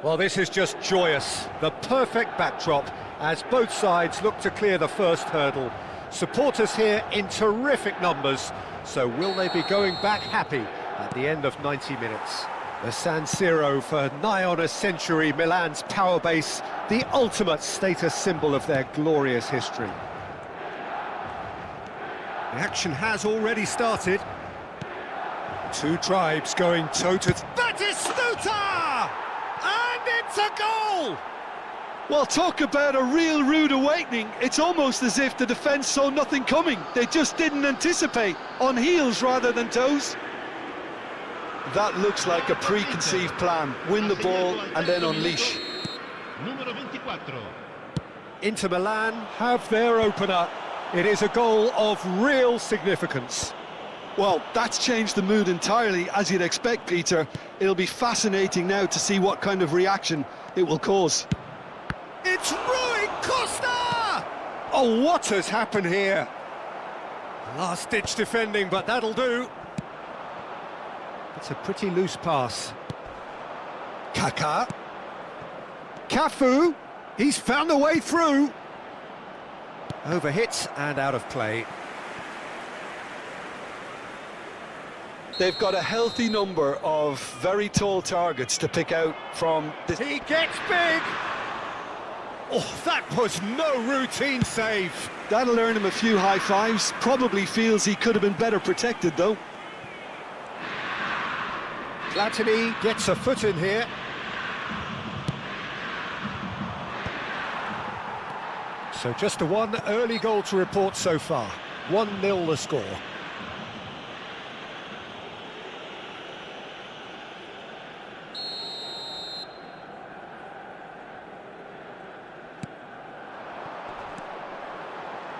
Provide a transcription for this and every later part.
Well, this is just joyous. The perfect backdrop as both sides look to clear the first hurdle. Supporters here in terrific numbers, so will they be going back happy at the end of 90 minutes? The San Siro for nigh on a century, Milan's power base, the ultimate status symbol of their glorious history. The action has already started. Two tribes going toe-to-toe. Batistuta! And it's a goal! Well, talk about a real rude awakening. It's almost as if the defence saw nothing coming. They just didn't anticipate, on heels rather than toes. That looks like a preconceived plan. Win the ball and then unleash. Inter Milan have their opener. It is a goal of real significance. Well, that's changed the mood entirely, as you'd expect, Peter. It'll be fascinating now to see what kind of reaction it will cause. It's Rui Costa! Oh, what has happened here? Last-ditch defending, but that'll do. It's a pretty loose pass. Kaká. Cafu. He's found a way through. Overhit and out of play. They've got a healthy number of very tall targets to pick out from this. He gets big! Oh, that was no routine save. That'll earn him a few high fives. Probably feels he could have been better protected, though. Platini gets a foot in here. So just a one early goal to report so far. 1-0 the score.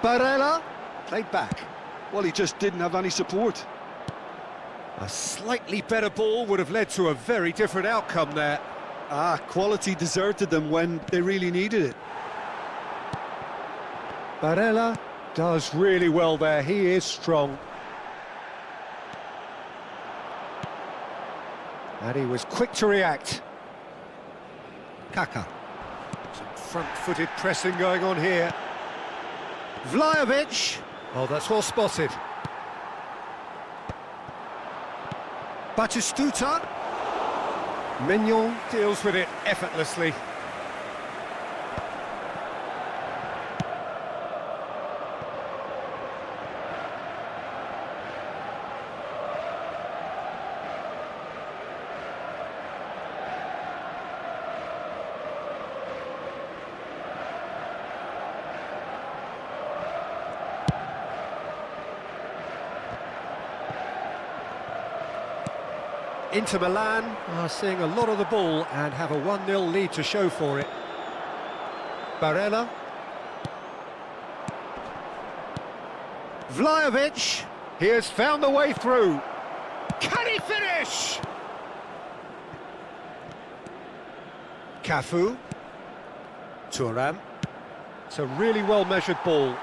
Barella, played back. Well, he just didn't have any support. A slightly better ball would have led to a very different outcome there. Quality deserted them when they really needed it. Barella does really well there, he is strong. And he was quick to react. Kaká. Some front-footed pressing going on here. Vlahovic. Oh, that's well spotted. Batistuta. Mignon deals with it effortlessly. Inter Milan are seeing a lot of the ball and have a 1-0 lead to show for it. Barella. Vlahovic. He has found a way through. Can he finish? Cafu. Thuram. It's a really well-measured ball.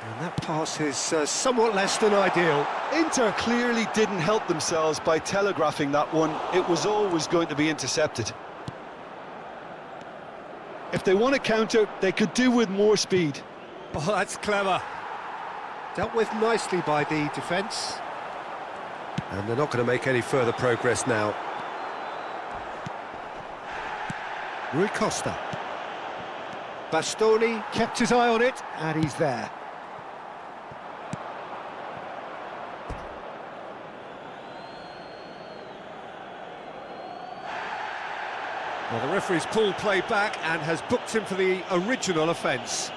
And that pass is somewhat less than ideal. Inter clearly didn't help themselves by telegraphing that one. It was always going to be intercepted. If they want to counter, they could do with more speed. Oh, that's clever. Dealt with nicely by the defence. And they're not going to make any further progress now. Rui Costa. Bastoni kept his eye on it, and he's there. Well, the referee's pulled play back and has booked him for the original offence.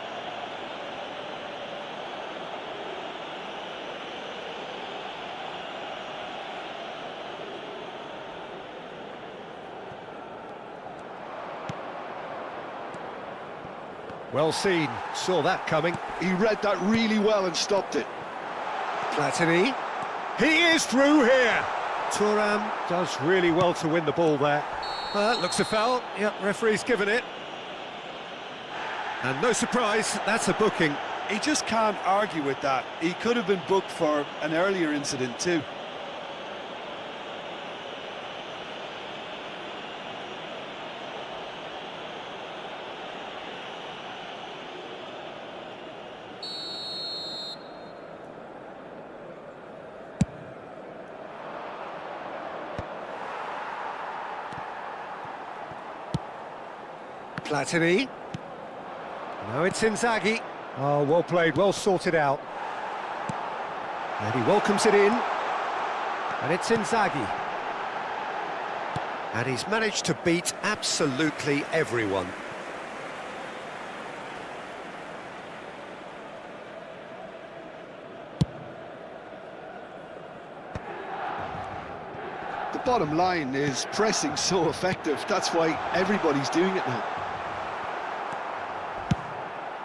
Well seen, saw that coming. He read that really well and stopped it. Platini. He is through here. Thuram does really well to win the ball there. That looks a foul. Yep, referee's given it. And no surprise, that's a booking. He just can't argue with that. He could have been booked for an earlier incident too. Platini. Now it's Inzaghi. Oh, well played, well sorted out. And he welcomes it in. And it's Inzaghi. And he's managed to beat absolutely everyone. The bottom line is pressing so effective. That's why everybody's doing it now.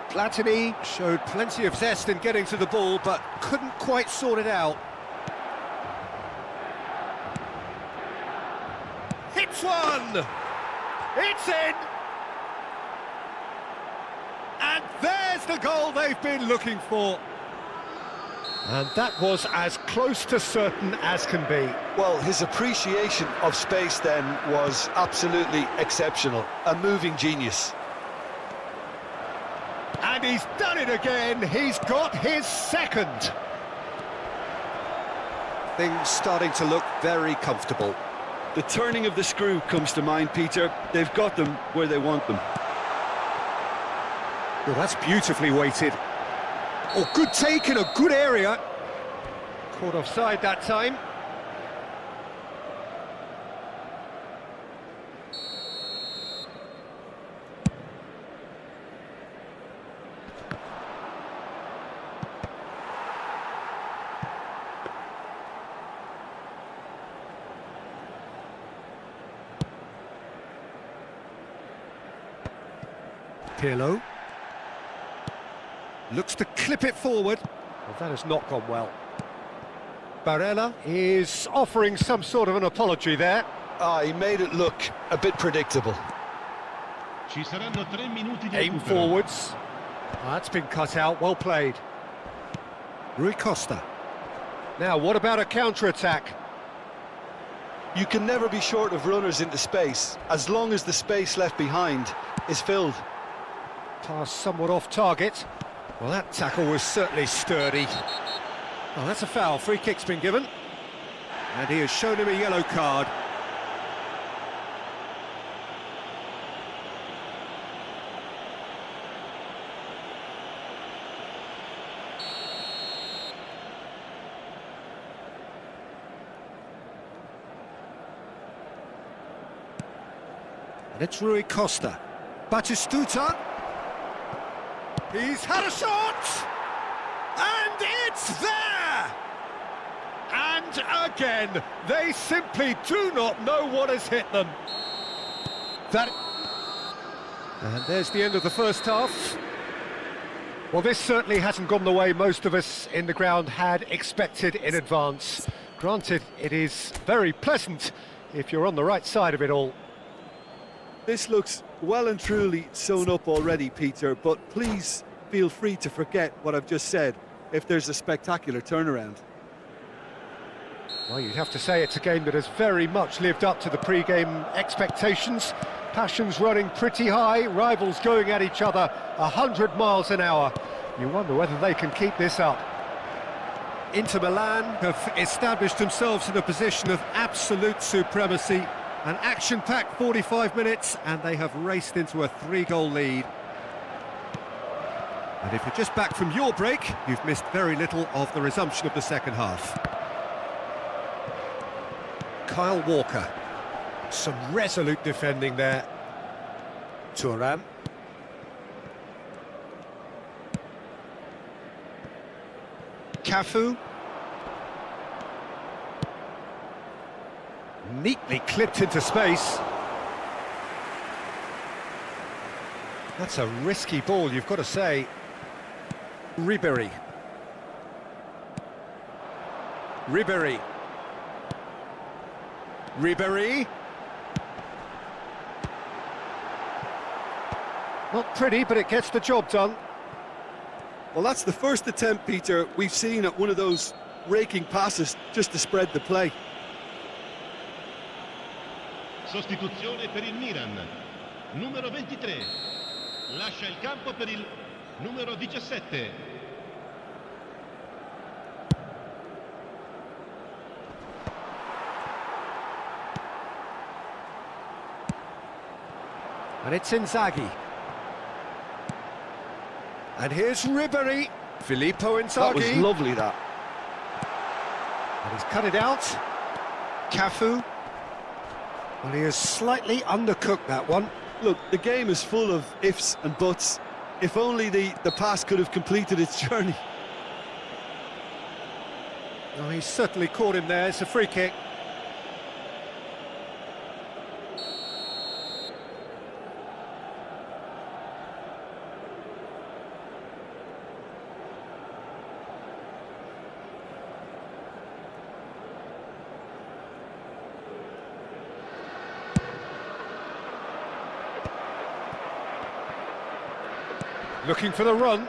Platini showed plenty of zest in getting to the ball, but couldn't quite sort it out. Hits one! It's in! And there's the goal they've been looking for. And that was as close to certain as can be. Well, his appreciation of space then was absolutely exceptional. A moving genius. And he's done it again. He's got his second. Things starting to look very comfortable. The turning of the screw comes to mind, Peter. They've got them where they want them. Well, that's beautifully weighted. Oh, good take in a good area. Caught offside that time. Pirlo looks to clip it forward. Well, that has not gone well. Barella is offering some sort of an apology there. He made it look a bit predictable. Ci saranno 3 minuti di Aim recupero. forwards. That's been cut out, well played. Rui Costa. Now, what about a counter-attack? You can never be short of runners into space, as long as the space left behind is filled. Pass somewhat off target. Well, that tackle was certainly sturdy. Oh, that's a foul. Free kick's been given. And he has shown him a yellow card. And it's Rui Costa. Batistuta. He's had a shot! And it's there! And again, they simply do not know what has hit them. And there's the end of the first half. Well, this certainly hasn't gone the way most of us in the ground had expected in advance. Granted, it is very pleasant if you're on the right side of it all. This looks well and truly sewn up already, Peter, but please feel free to forget what I've just said if there's a spectacular turnaround. Well, you'd have to say it's a game that has very much lived up to the pre-game expectations. Passions running pretty high, rivals going at each other 100 miles an hour. You wonder whether they can keep this up. Inter Milan have established themselves in a position of absolute supremacy. An action-packed 45 minutes, and they have raced into a 3-goal lead. And if you're just back from your break, you've missed very little of the resumption of the second half. Kyle Walker. Some resolute defending there. Thuram. Cafu. Neatly clipped into space. That's a risky ball, you've got to say. Ribéry. Ribéry. Ribéry. Not pretty, but it gets the job done. Well, that's the first attempt, Peter, we've seen at one of those raking passes just to spread the play. Sostituzione per il Milan. Numero 23. Lascia il campo per il numero 17. And it's Inzaghi. And here's Ribéry. Filippo Inzaghi. That was lovely, that. And he's cut it out. Cafu. Well, he has slightly undercooked that one. Look, the game is full of ifs and buts. If only the pass could have completed its journey. Oh, he's certainly caught him there. It's a free kick. Looking for the run.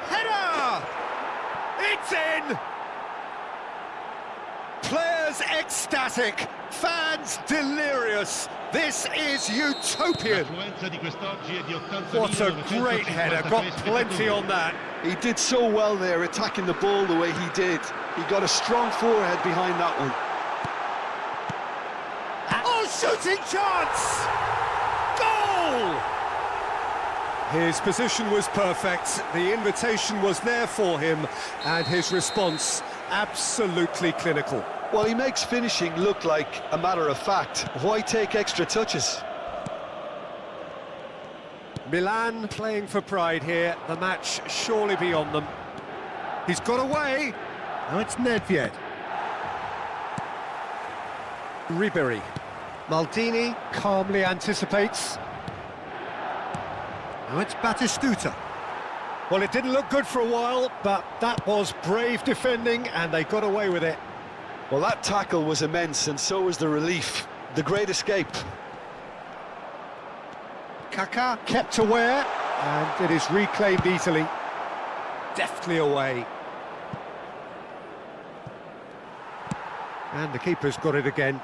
Header! It's in! Players ecstatic, fans delirious. This is utopian. What a great header, got plenty on that. He did so well there, attacking the ball the way he did. He got a strong forehead behind that one. Oh, shooting chance! Goal! His position was perfect, the invitation was there for him, and his response absolutely clinical. Well, he makes finishing look like a matter of fact. Why take extra touches? Milan playing for pride here, the match surely beyond them. He's got away. Now it's Nedved. Ribéry. Maldini calmly anticipates. Now it's Batistuta. Well, it didn't look good for a while, but that was brave defending, and they got away with it. Well, that tackle was immense, and so was the relief. The great escape. Kaká kept aware, and it is reclaimed easily. Deftly away. And the keeper's got it again.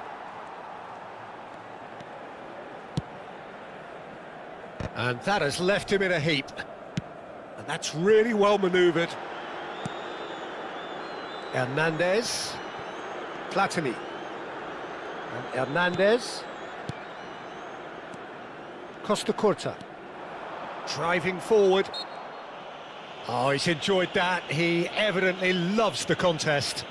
And that has left him in a heap. And that's really well manoeuvred. Hernandez. Platini. And Hernandez. Costa Curta. Driving forward. Oh, he's enjoyed that. He evidently loves the contest.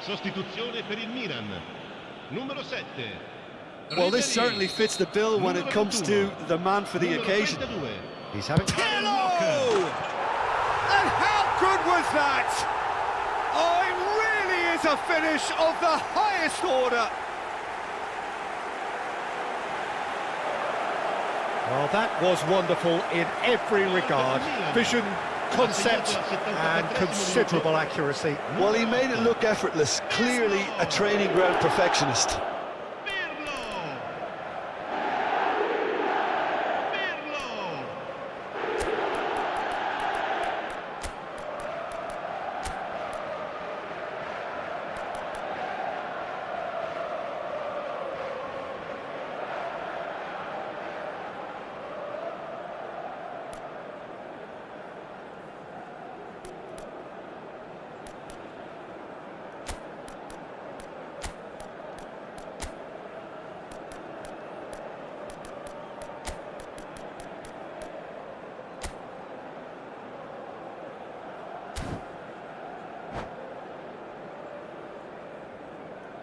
Sostituzione per il Milan. Numero 7. Well, this certainly fits the bill when it comes to the man for the occasion. He's having... Pirlo! And how good was that? Oh, it really is a finish of the highest order. Well, that was wonderful in every regard. Vision, concept, and considerable accuracy. Well, he made it look effortless. Clearly a training ground perfectionist.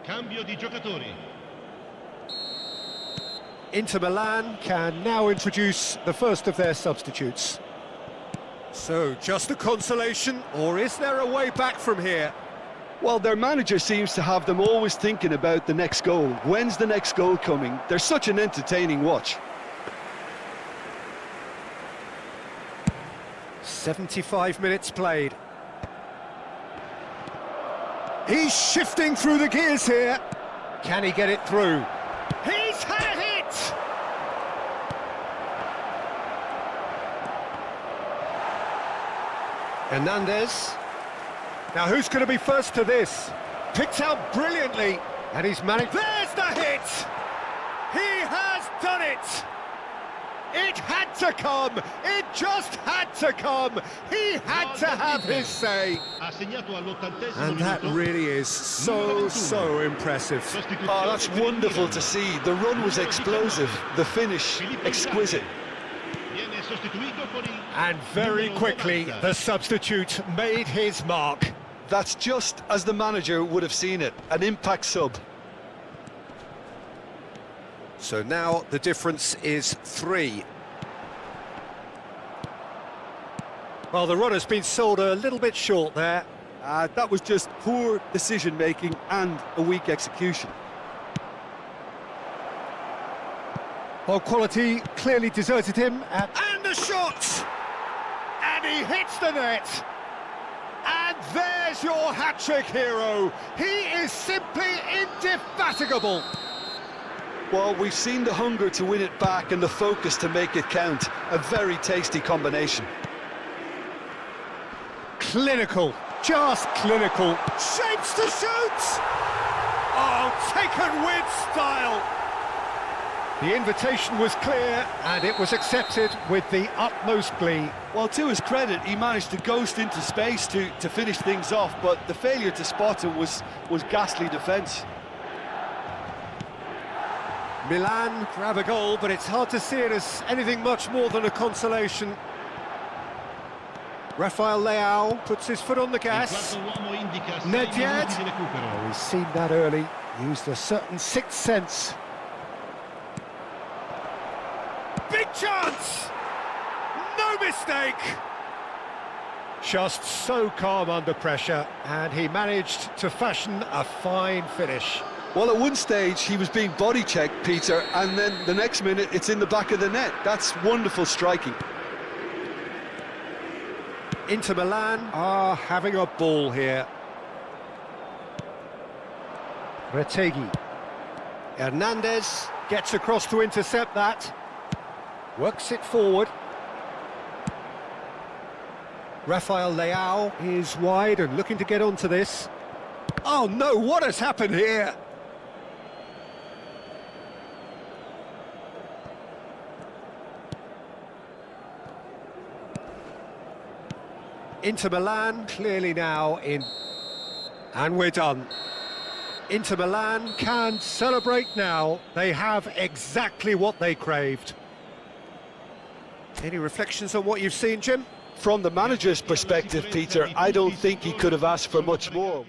Cambio di giocatori. Inter Milan can now introduce the first of their substitutes. So, just a consolation, or is there a way back from here? Well, their manager seems to have them always thinking about the next goal. When's the next goal coming? They're such an entertaining watch. 75 minutes played. He's shifting through the gears here. Can he get it through? He's had a hit! Hernandez. Now who's going to be first to this? Picked out brilliantly, and he's managed... There's the hit! He has done it! It had to come! It just had to come! He had to have his say! Ha segnato all'80° And that minuto. really is so impressive. Oh, that's wonderful to see. The run was explosive, the finish exquisite. Viene sostituito con il And very numero quickly, 90. the substitute made his mark. That's just as the manager would have seen it, an impact sub. So now the difference is 3. Well, the run has been sold a little bit short there. That was just poor decision-making and a weak execution. Well, quality clearly deserted him. And the shot! And he hits the net! And there's your hat-trick hero. He is simply indefatigable. Well, we've seen the hunger to win it back and the focus to make it count. A very tasty combination. Clinical, just clinical. Shapes to shoot! Oh, taken with style. The invitation was clear and it was accepted with the utmost glee. Well, to his credit, he managed to ghost into space to finish things off, but the failure to spot it was ghastly defence. Milan grab a goal, but it's hard to see it as anything much more than a consolation. Rafael Leao puts his foot on the Il gas. quarto uomo indica 6 Not yet. minuti di recupero. Oh, he's seen that early, used a certain sixth sense. Big chance! No mistake! Just so calm under pressure, and he managed to fashion a fine finish. Well, at one stage, he was being body-checked, Peter, and then the next minute, it's in the back of the net. That's wonderful striking. Inter Milan are having a ball here. Retegui. Hernandez gets across to intercept that. Works it forward. Rafael Leao is wide and looking to get onto this. Oh no, what has happened here? Inter Milan clearly now in... And we're done. Inter Milan can celebrate now. They have exactly what they craved. Any reflections on what you've seen, Jim? From the manager's perspective, Peter, I don't think he could have asked for much more.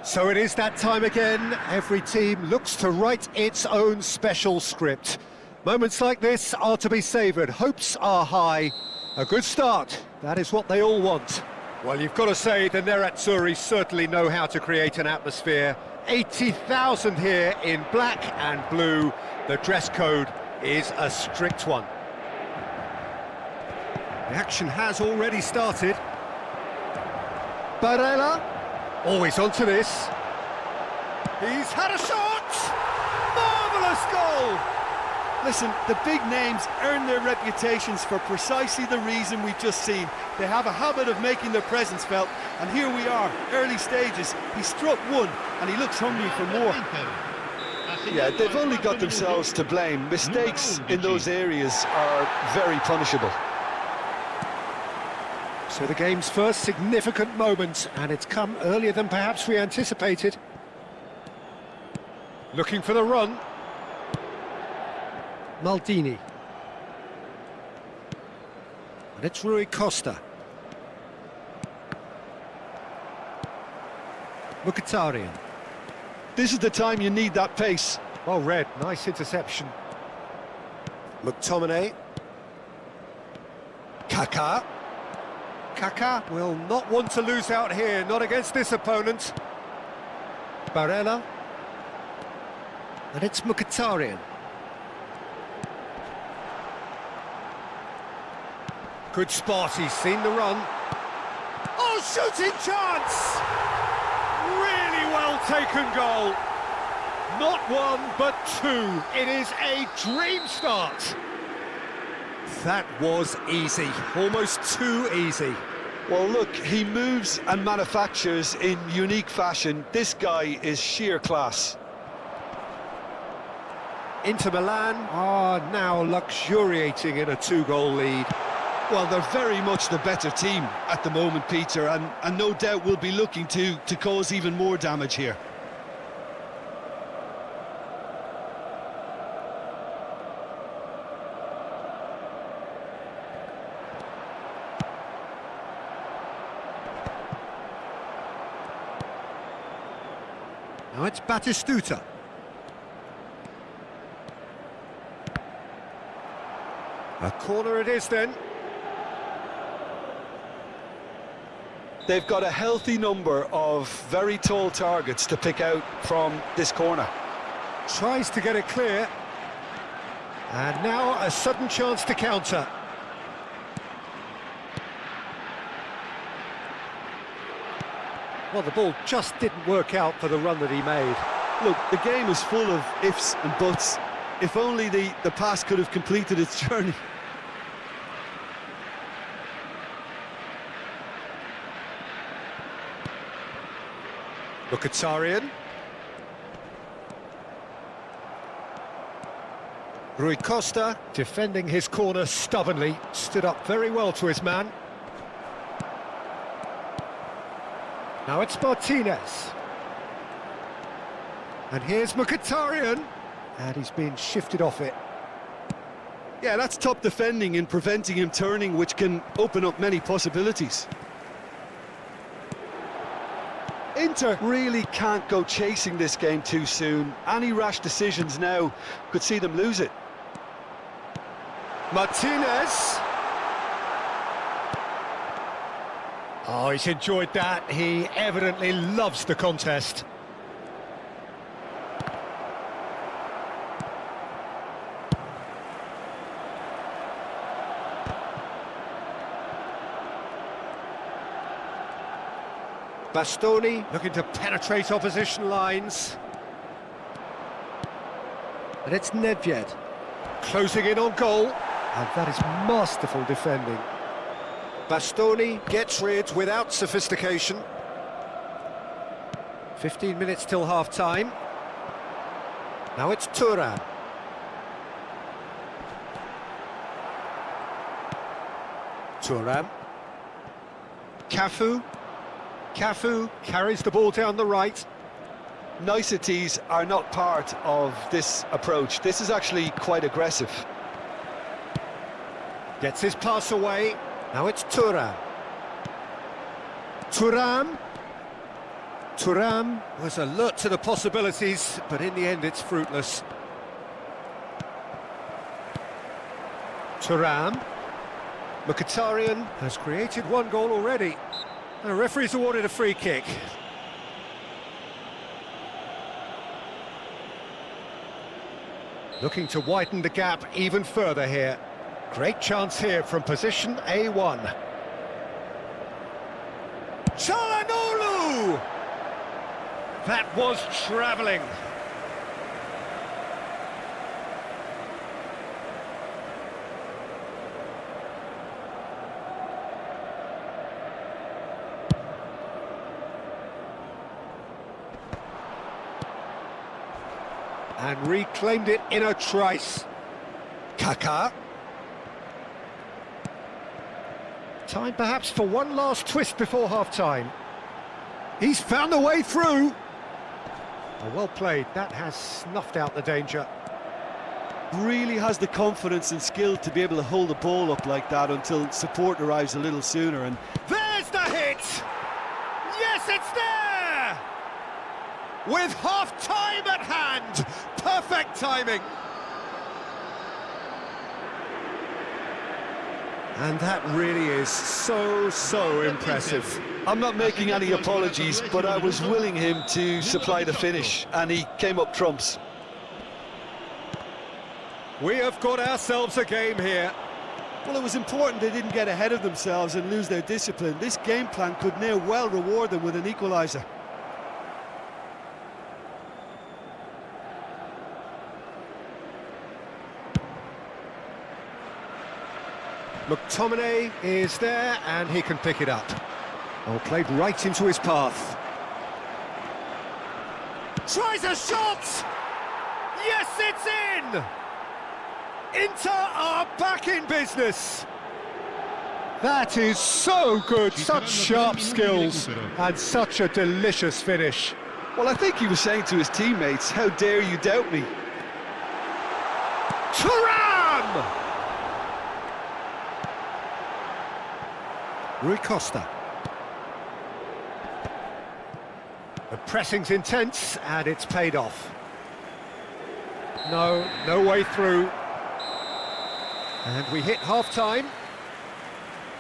So it is that time again. Every team looks to write its own special script. Moments like this are to be savoured. Hopes are high. A good start, that is what they all want. Well, you've got to say the Nerazzurri certainly know how to create an atmosphere. 80,000 here in black and blue. The dress code is a strict one. The action has already started. Barella, always onto this. He's had a shot! Marvellous goal! Listen, the big names earn their reputations for precisely the reason we've just seen. They have a habit of making their presence felt, and here we are, early stages. He struck one, and he looks hungry for more. Yeah, they've only got themselves to blame. Mistakes in those areas are very punishable. So the game's first significant moment, and it's come earlier than perhaps we anticipated. Looking for the run. Maldini. And it's Rui Costa. Mkhitaryan. This is the time you need that pace. Well read, nice interception. McTominay. Kaká. Kaká will not want to lose out here, not against this opponent. Barella. And it's Mkhitaryan. Good spot, he's seen the run. Oh, shooting chance! Really well taken goal. Not one, but two. It is a dream start. That was easy, almost too easy. Well, look, he moves and manufactures in unique fashion. This guy is sheer class. Inter Milan are now luxuriating in a two-goal lead. Well, they're very much the better team at the moment, Peter, and no doubt will be looking to cause even more damage here. Now it's Batistuta. A corner it is then. They've got a healthy number of very tall targets to pick out from this corner. Tries to get it clear. And now a sudden chance to counter. Well, the ball just didn't work out for the run that he made. Look, the game is full of ifs and buts. If only the pass could have completed its journey. Mkhitaryan. Rui Costa, defending his corner stubbornly, stood up very well to his man. Now it's Martinez. And here's Mkhitaryan. And he's been shifted off it. Yeah, that's top defending in preventing him turning, which can open up many possibilities. Inter really can't go chasing this game too soon. Any rash decisions now could see them lose it. Martinez. Oh, he's enjoyed that. He evidently loves the contest. Bastoni looking to penetrate opposition lines. And it's Nedved closing in on goal. And that is masterful defending. Bastoni gets rid without sophistication. 15 minutes till half-time. Now it's Thuram. Thuram. Cafu. Cafu carries the ball down the right. Niceties are not part of this approach. This is actually quite aggressive. Gets his pass away. Now it's Thuram. Thuram. Thuram was alert to the possibilities, but in the end it's fruitless. Thuram. Mkhitaryan has created one goal already. The referee's awarded a free kick. Looking to widen the gap even further here. Great chance here from position A1. Çalhanoğlu! That was travelling. And reclaimed it in a trice. Kaká. Time perhaps for one last twist before half-time. He's found a way through. Oh, well played, that has snuffed out the danger. Really has the confidence and skill to be able to hold the ball up like that until support arrives a little sooner. And there's the hit! Yes, it's there! With half-time at hand! Perfect timing! And that really is so impressive. I'm not making any apologies, but I was willing him to supply the finish, and he came up trumps. We have got ourselves a game here. Well, it was important they didn't get ahead of themselves and lose their discipline. This game plan could now well reward them with an equaliser. McTominay is there and he can pick it up. Oh, played right into his path. Tries a shot! Yes, it's in! Inter are back in business. That is so good, such sharp skills and such a delicious finish. Well, I think he was saying to his teammates, how dare you doubt me? Thuram! Rui Costa. The pressing's intense and it's paid off. No way through. And we hit half-time.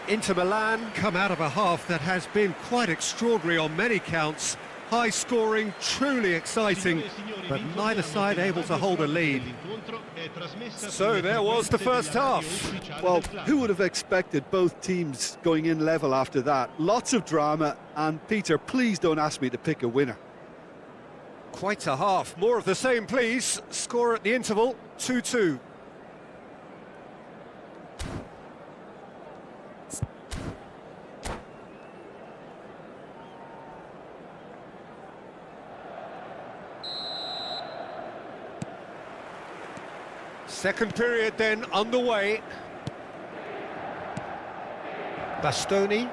Inter Milan come out of a half that has been quite extraordinary on many counts. High scoring, truly exciting, but neither side able to hold a lead. So there was the first half. Well, who would have expected both teams going in level after that? Lots of drama, and Peter, please don't ask me to pick a winner. Quite a half. More of the same, please. Score at the interval, 2-2. Second period then underway. Bastoni.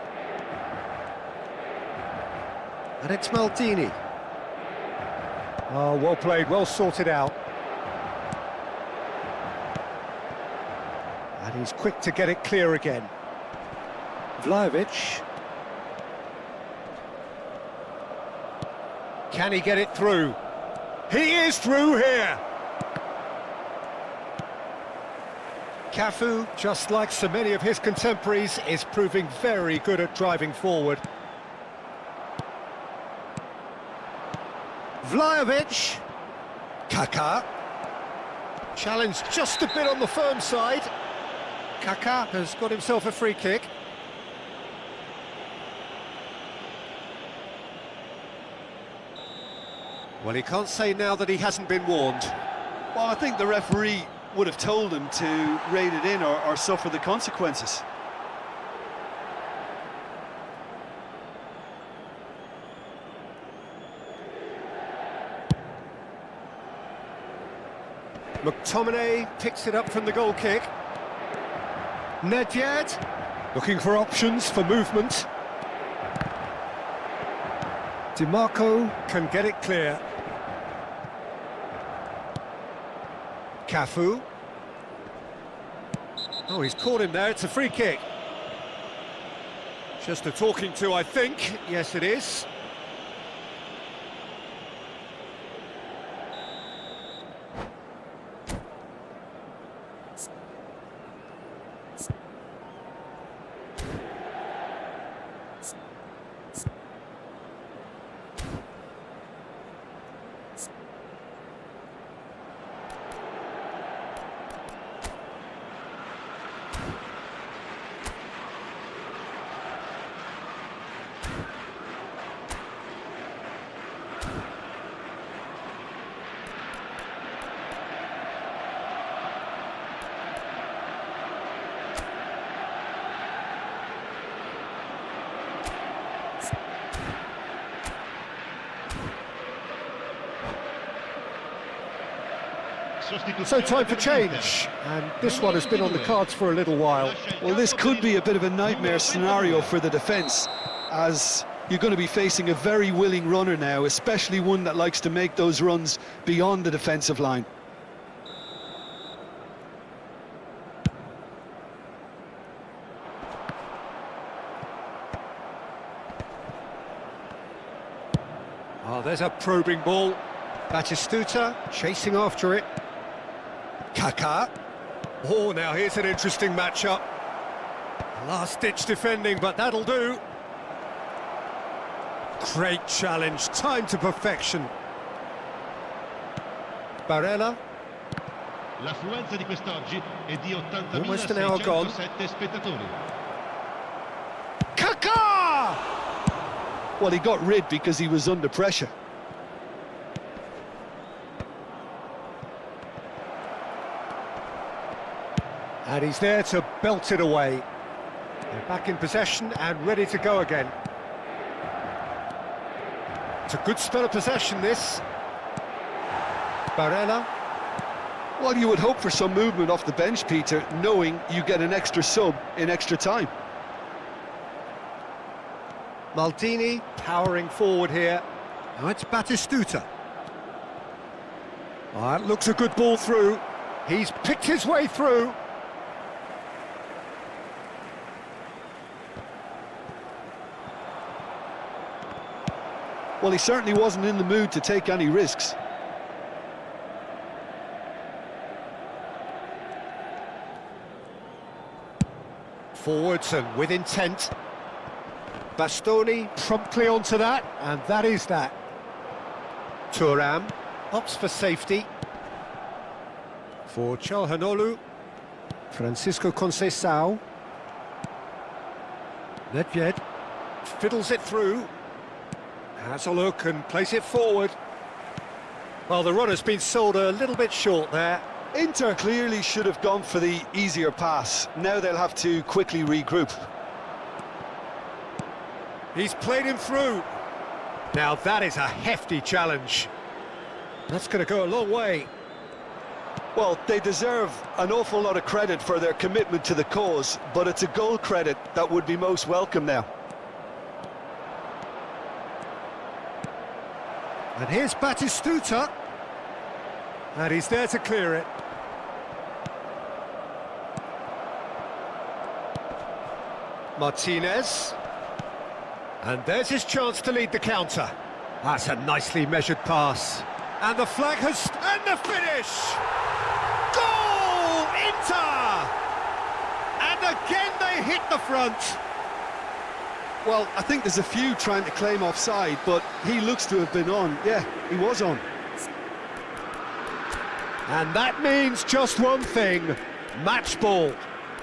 And it's Maldini. Oh, well played, well sorted out. And he's quick to get it clear again. Vlahovic. Can he get it through? He is through here! Cafu, just like so many of his contemporaries, is proving very good at driving forward. Vlahovic. Kaká. Challenged just a bit on the firm side. Kaká has got himself a free kick. Well, he can't say now that he hasn't been warned. Well, I think the referee would have told him to rate it in or suffer the consequences. McTominay picks it up from the goal kick. Nedved looking for options for movement. DiMarco can get it clear. Cafu. Oh, he's caught him there, it's a free kick. Just a talking to, I think. Yes, it is. So time for change, and this one has been on the cards for a little while. Well, this could be a bit of a nightmare scenario for the defence, as you're going to be facing a very willing runner now, especially one that likes to make those runs beyond the defensive line. Oh, there's a probing ball. Batistuta chasing after it. Kaká. Oh, now here's an interesting matchup. Last-ditch defending, but that'll do. Great challenge, time to perfection. Barella. L'affluenza di quest'oggi è di Almost an hour gone. 80.607 spettatori. Kaká! Well, he got rid because he was under pressure. And he's there to belt it away. They're back in possession and ready to go again. It's a good spell of possession, this. Barella. Well, you would hope for some movement off the bench, Peter, knowing you get an extra sub in extra time. Maldini powering forward here. Now it's Batistuta. Oh, that looks a good ball through. He's picked his way through. Well, he certainly wasn't in the mood to take any risks. Forwards and with intent. Bastoni promptly onto that, and that is that. Thuram opts for safety. For Calhanoglu. Francisco Conceição. Nedved fiddles it through. Has a look and plays it forward. Well, the runner's been sold a little bit short there. Inter clearly should have gone for the easier pass. Now they'll have to quickly regroup. He's played him through. Now that is a hefty challenge. That's going to go a long way. Well, they deserve an awful lot of credit for their commitment to the cause, but it's a goal credit that would be most welcome now. And here's Batistuta. And he's there to clear it. Martinez. And there's his chance to lead the counter. That's a nicely measured pass. And the flag has... and the finish! Goal! Inter! And again they hit the front. Well, I think there's a few trying to claim offside, but he looks to have been on. Yeah, he was on. And that means just one thing, match ball.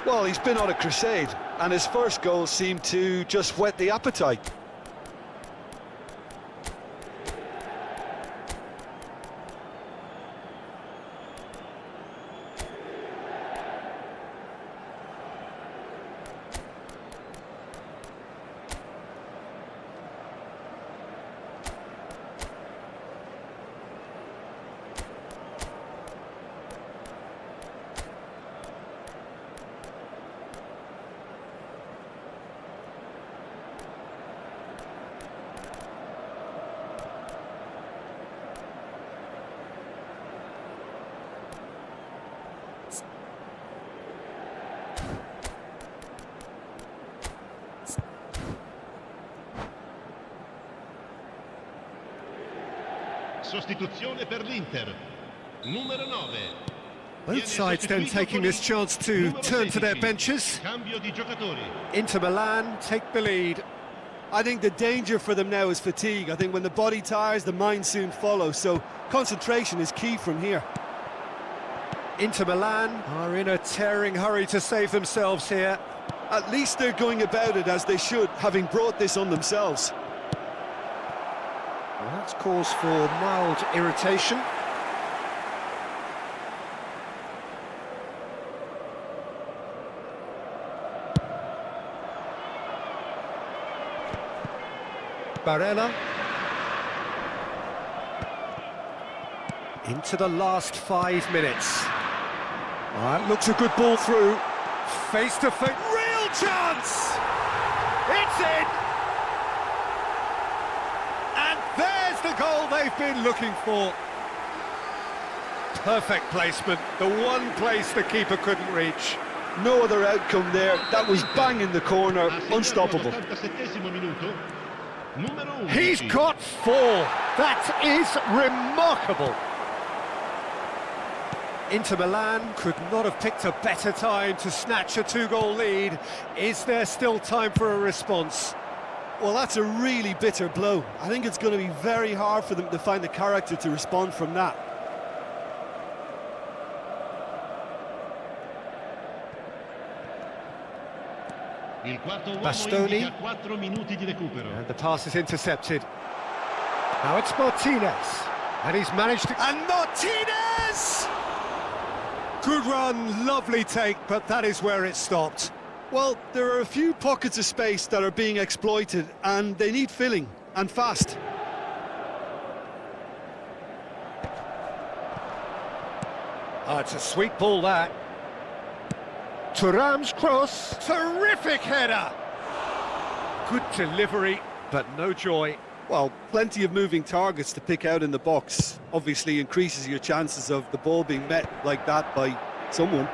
Well, he's been on a crusade, and his first goal seemed to just whet the appetite. Sostituzione per l'Inter. Numero 9. Both sides then taking this chance to turn to their benches. Cambio di giocatori. Inter Milan take the lead. I think the danger for them now is fatigue. I think when the body tires, the mind soon follows, so concentration is key from here. Inter Milan are in a tearing hurry to save themselves here. At least they're going about it as they should, having brought this on themselves. Well, that's cause for mild irritation. Barella. Into the last 5 minutes. That looks a good ball through. Face to face, real chance! It's in! And there's the goal they've been looking for. Perfect placement, the one place the keeper couldn't reach. No other outcome there. That was bang in the corner, unstoppable. He's got 4. That is remarkable. Inter Milan could not have picked a better time to snatch a 2-goal lead. Is there still time for a response? Well, that's a really bitter blow. I think it's going to be very hard for them to find the character to respond from that. Bastoni, and the pass is intercepted. Now it's Martinez, and he's managed to... And Martinez! Good run, lovely take, but that is where it stopped. Well, there are a few pockets of space that are being exploited, and they need filling, and fast. Oh, it's a sweet ball, that. Thuram's cross, terrific header! Good delivery, but no joy. Well, plenty of moving targets to pick out in the box. Obviously increases your chances of the ball being met like that by someone.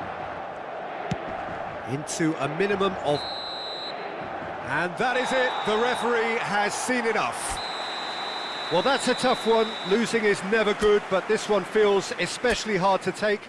Into a minimum of... And that is it, the referee has seen enough. Well, that's a tough one. Losing is never good, but this one feels especially hard to take.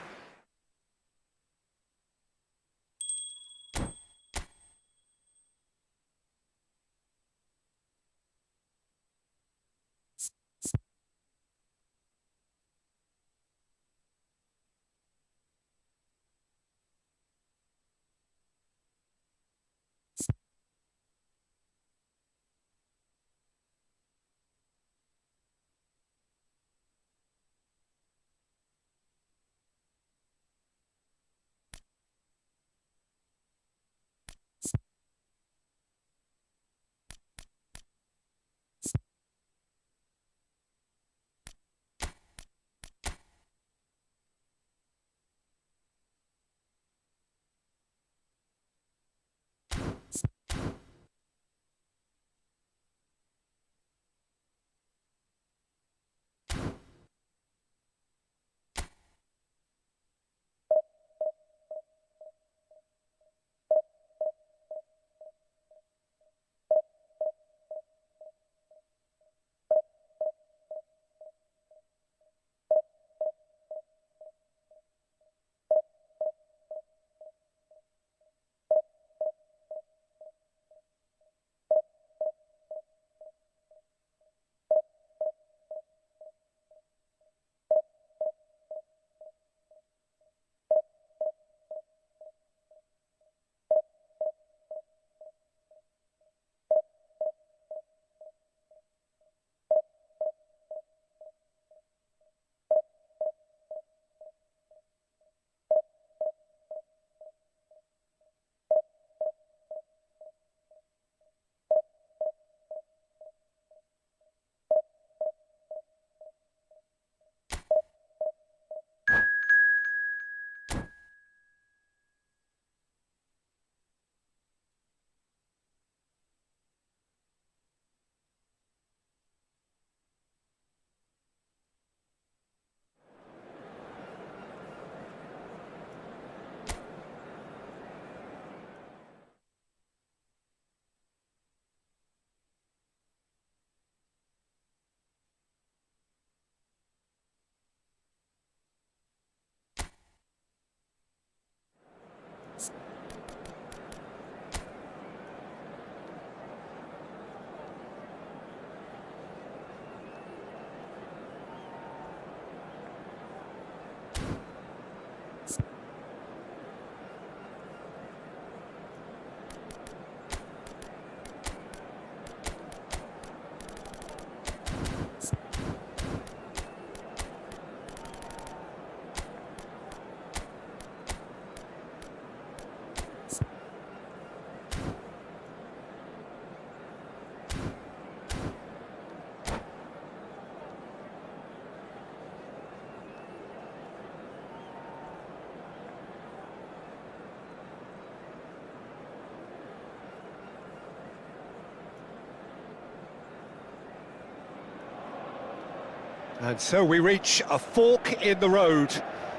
And so we reach a fork in the road.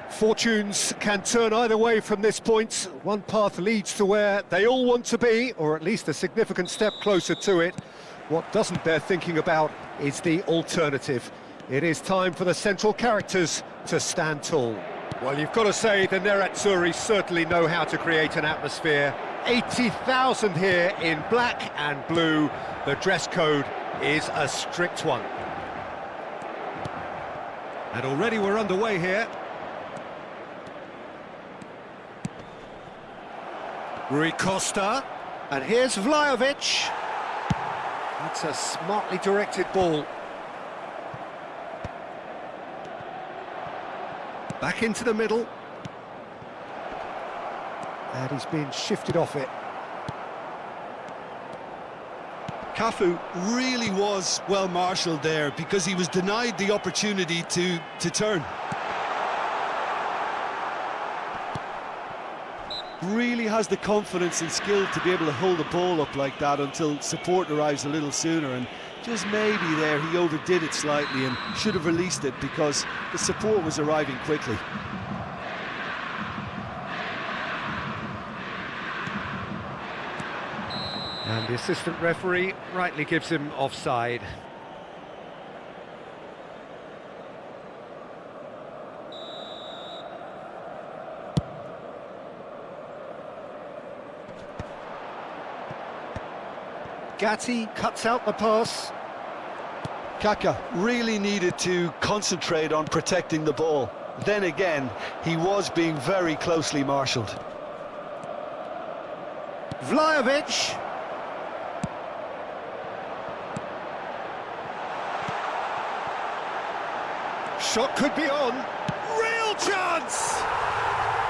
Fortunes can turn either way from this point. One path leads to where they all want to be, or at least a significant step closer to it. What doesn't bear thinking about is the alternative. It is time for the central characters to stand tall. Well, you've got to say the Nerazzurri certainly know how to create an atmosphere. 80,000 here in black and blue. The dress code is a strict one. And already we're underway here. Rui Costa, and here's Vlahovic. That's a smartly directed ball. Back into the middle. And he's been shifted off it. Cafu really was well marshalled there because he was denied the opportunity to turn. Really has the confidence and skill to be able to hold the ball up like that until support arrives a little sooner, and just maybe there he overdid it slightly and should have released it because the support was arriving quickly. And the assistant referee rightly gives him offside. Gatti cuts out the pass. Kaka really needed to concentrate on protecting the ball. Then again, he was being very closely marshalled. Vlahovic. Shot could be on. Real chance!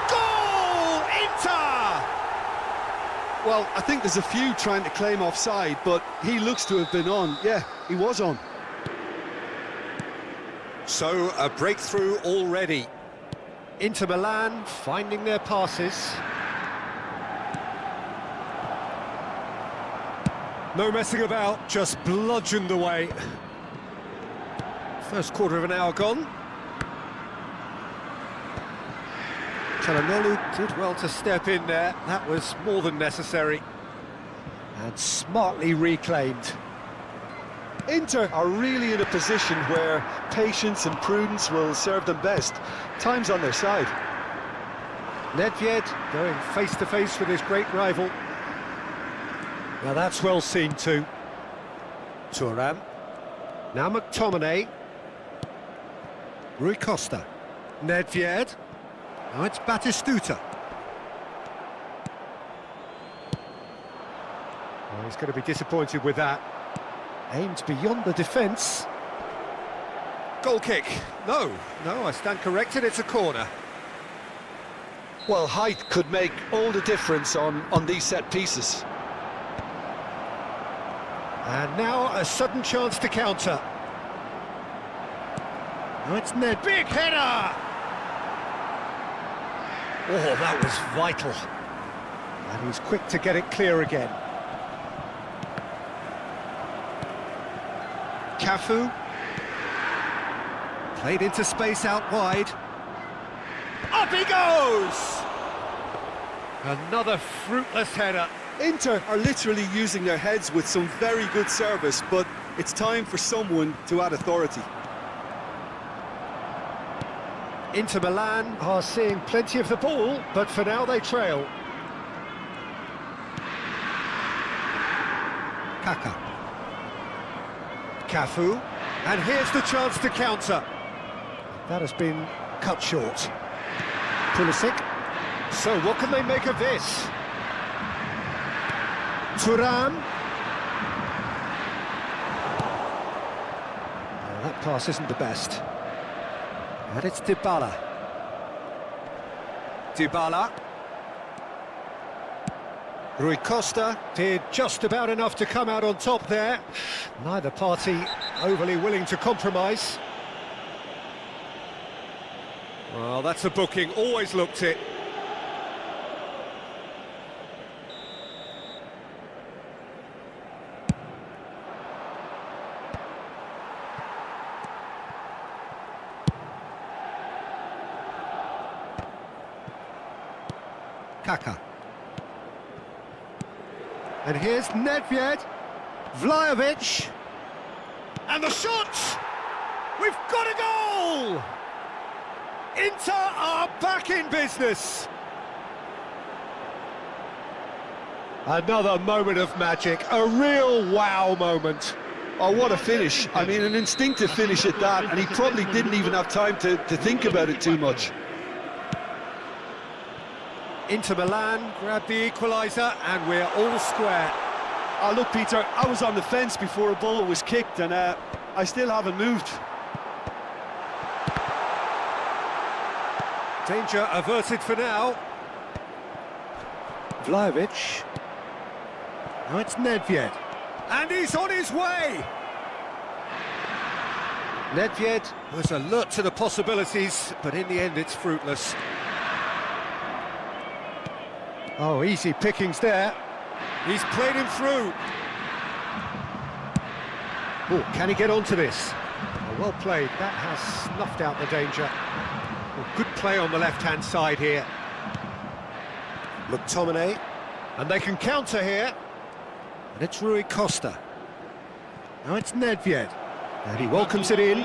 Goal! Inter! Well, I think there's a few trying to claim offside, but he looks to have been on. Yeah, he was on. So, a breakthrough already. Inter Milan finding their passes. No messing about, just bludgeoned away. First quarter of an hour gone. Calhanoglu did well to step in there. That was more than necessary. And smartly reclaimed. Inter are really in a position where patience and prudence will serve them best. Time's on their side. Nedved going face-to-face with his great rival. Now that's well seen too. Thuram. Now McTominay. Rui Costa. Nedved. Now it's Batistuta. Well, he's going to be disappointed with that. Aimed beyond the defence. Goal kick. No, I stand corrected, it's a corner. Well, height could make all the difference on these set pieces. And now a sudden chance to counter. Now it's Ned. Big header! Oh, that was vital. And he's quick to get it clear again. Cafu. Played into space out wide. Up he goes! Another fruitless header. Inter are literally using their heads with some very good service, but it's time for someone to add authority. Inter Milan are seeing plenty of the ball, but for now they trail. Kaka. Cafu. And here's the chance to counter. That has been cut short. Pulisic. So what can they make of this? Thuram. Well, that pass isn't the best. And it's Dybala. Dybala. Rui Costa did just about enough to come out on top there. Neither party overly willing to compromise. Well, that's a booking, always looked it. Kaka. And here's Nedved. Vlahovic. And the shot! We've got a goal! Inter are back in business. Another moment of magic, a real wow moment. Oh, what a finish. I mean, an instinctive finish at that, and he probably didn't even have time to think about it too much. Inter Milan grab the equaliser, and we're all square. Oh, look, Peter, I was on the fence before a ball was kicked, and I still haven't moved. Danger averted for now. Vlahovic. Now it's Nedved. And he's on his way! Nedved was alert to the possibilities, but in the end it's fruitless. Oh, easy pickings there. He's played him through. Oh, can he get onto this? Oh, well played. That has snuffed out the danger. Oh, good play on the left-hand side here. McTominay. And they can counter here. And it's Rui Costa. Now it's Nedved. And he welcomes it in.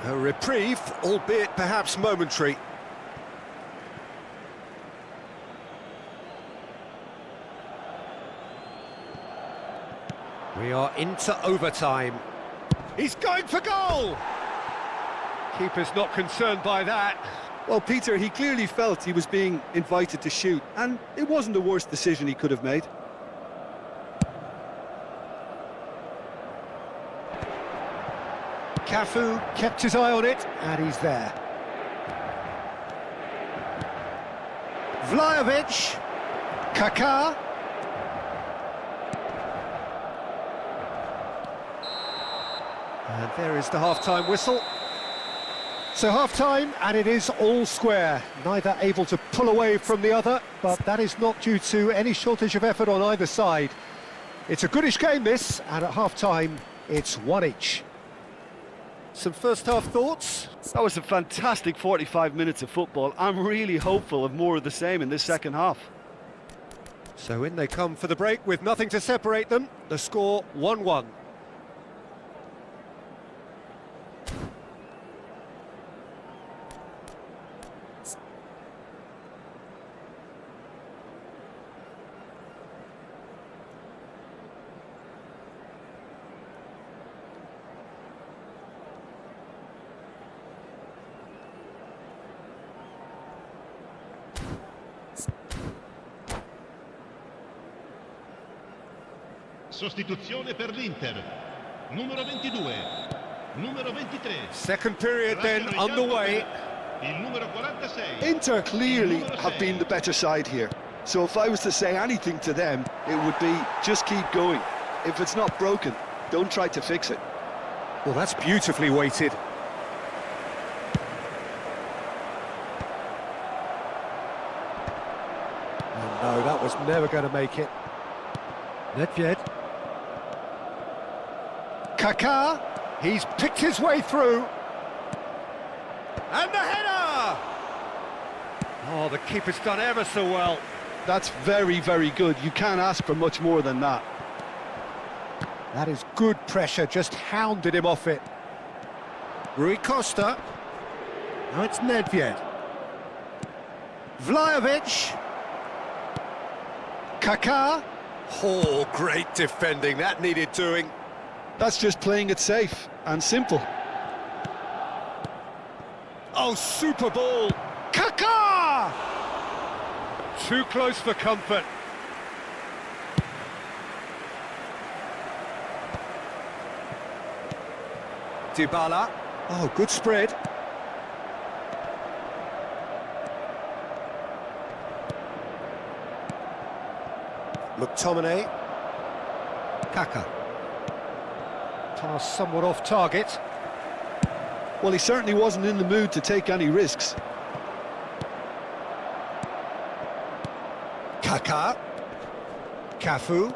A reprieve, albeit perhaps momentary. We are into overtime. He's going for goal! Keeper's not concerned by that. Well, Peter, he clearly felt he was being invited to shoot, and it wasn't the worst decision he could have made. Cafu kept his eye on it, and he's there. Vlahovic. Kaká. And there is the half-time whistle. So half-time, and it is all square. Neither able to pull away from the other, but that is not due to any shortage of effort on either side. It's a goodish game, this, and at half-time, it's one each. Some first-half thoughts? That was a fantastic 45 minutes of football. I'm really hopeful of more of the same in this second half. So in they come for the break with nothing to separate them. The score 1-1. Sostituzione per l'Inter. Numero 22. Numero 23. Second period then underway. Il numero 46. Inter clearly have been the better side here. So if I was to say anything to them, it would be just keep going. If it's not broken, don't try to fix it. Well, that's beautifully weighted. Oh, no, that was never going to make it. Nedved. Kaká, he's picked his way through. And the header! Oh, the keeper's done ever so well. That's very, very good. You can't ask for much more than that. That is good pressure, just hounded him off it. Rui Costa. Now it's Nedved. Vlahovic. Kaká. Oh, great defending, that needed doing. That's just playing it safe and simple. Oh, super ball! Kaká! Too close for comfort. Dybala. Oh, good spread. McTominay. Kaka. Pass somewhat off target. Well, he certainly wasn't in the mood to take any risks. Kaka. Cafu.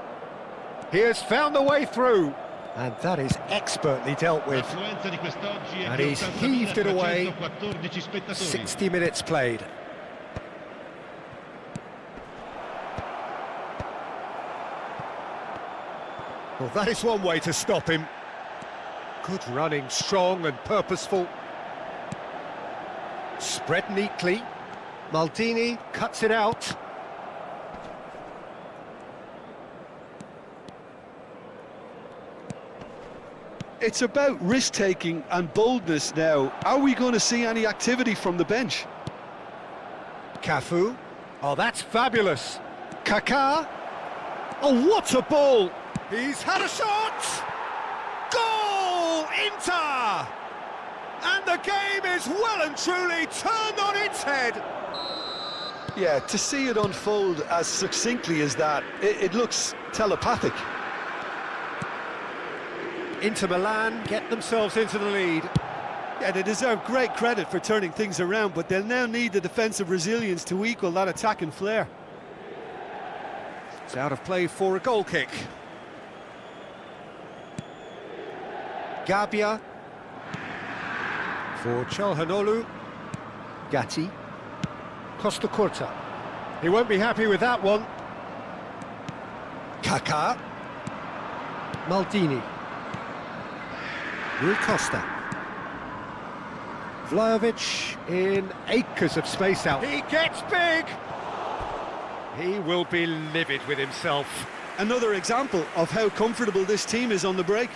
He has found the way through. And that is expertly dealt with. And he's heaved it away. 60 minutes played. Well, that is one way to stop him. Good running, strong and purposeful. Spread neatly. Maldini cuts it out. It's about risk-taking and boldness now. Are we going to see any activity from the bench? Cafu. Oh, that's fabulous. Kaká. Oh, what a ball! He's had a shot! Goal! Inter! And the game is well and truly turned on its head. Yeah, to see it unfold as succinctly as that, it looks telepathic. Inter Milan get themselves into the lead. Yeah, they deserve great credit for turning things around, but they'll now need the defensive resilience to equal that attacking flair. It's out of play for a goal kick. Gabia for Çalhanoğlu. Gatti. Costa Curta. He won't be happy with that one. Kaká. Maldini. Rui Costa. Vlahovic in acres of space out. He gets big! He will be livid with himself. Another example of how comfortable this team is on the break.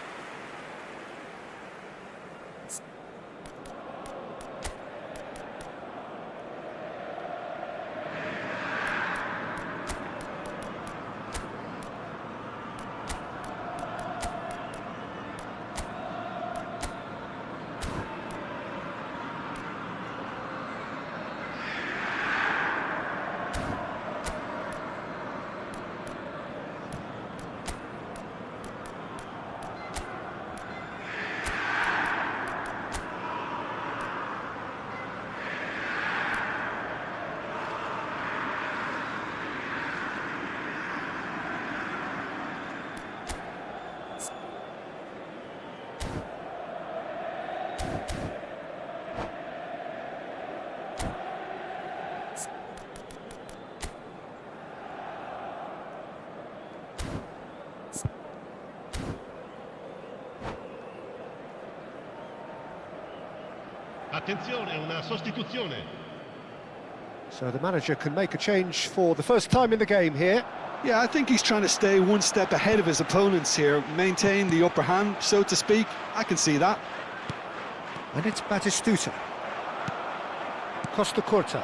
Attenzione, una sostituzione. So the manager can make a change for the first time in the game here. Yeah, I think he's trying to stay one step ahead of his opponents here, maintain the upper hand, so to speak. I can see that. And it's Batistuta. Costa Curta.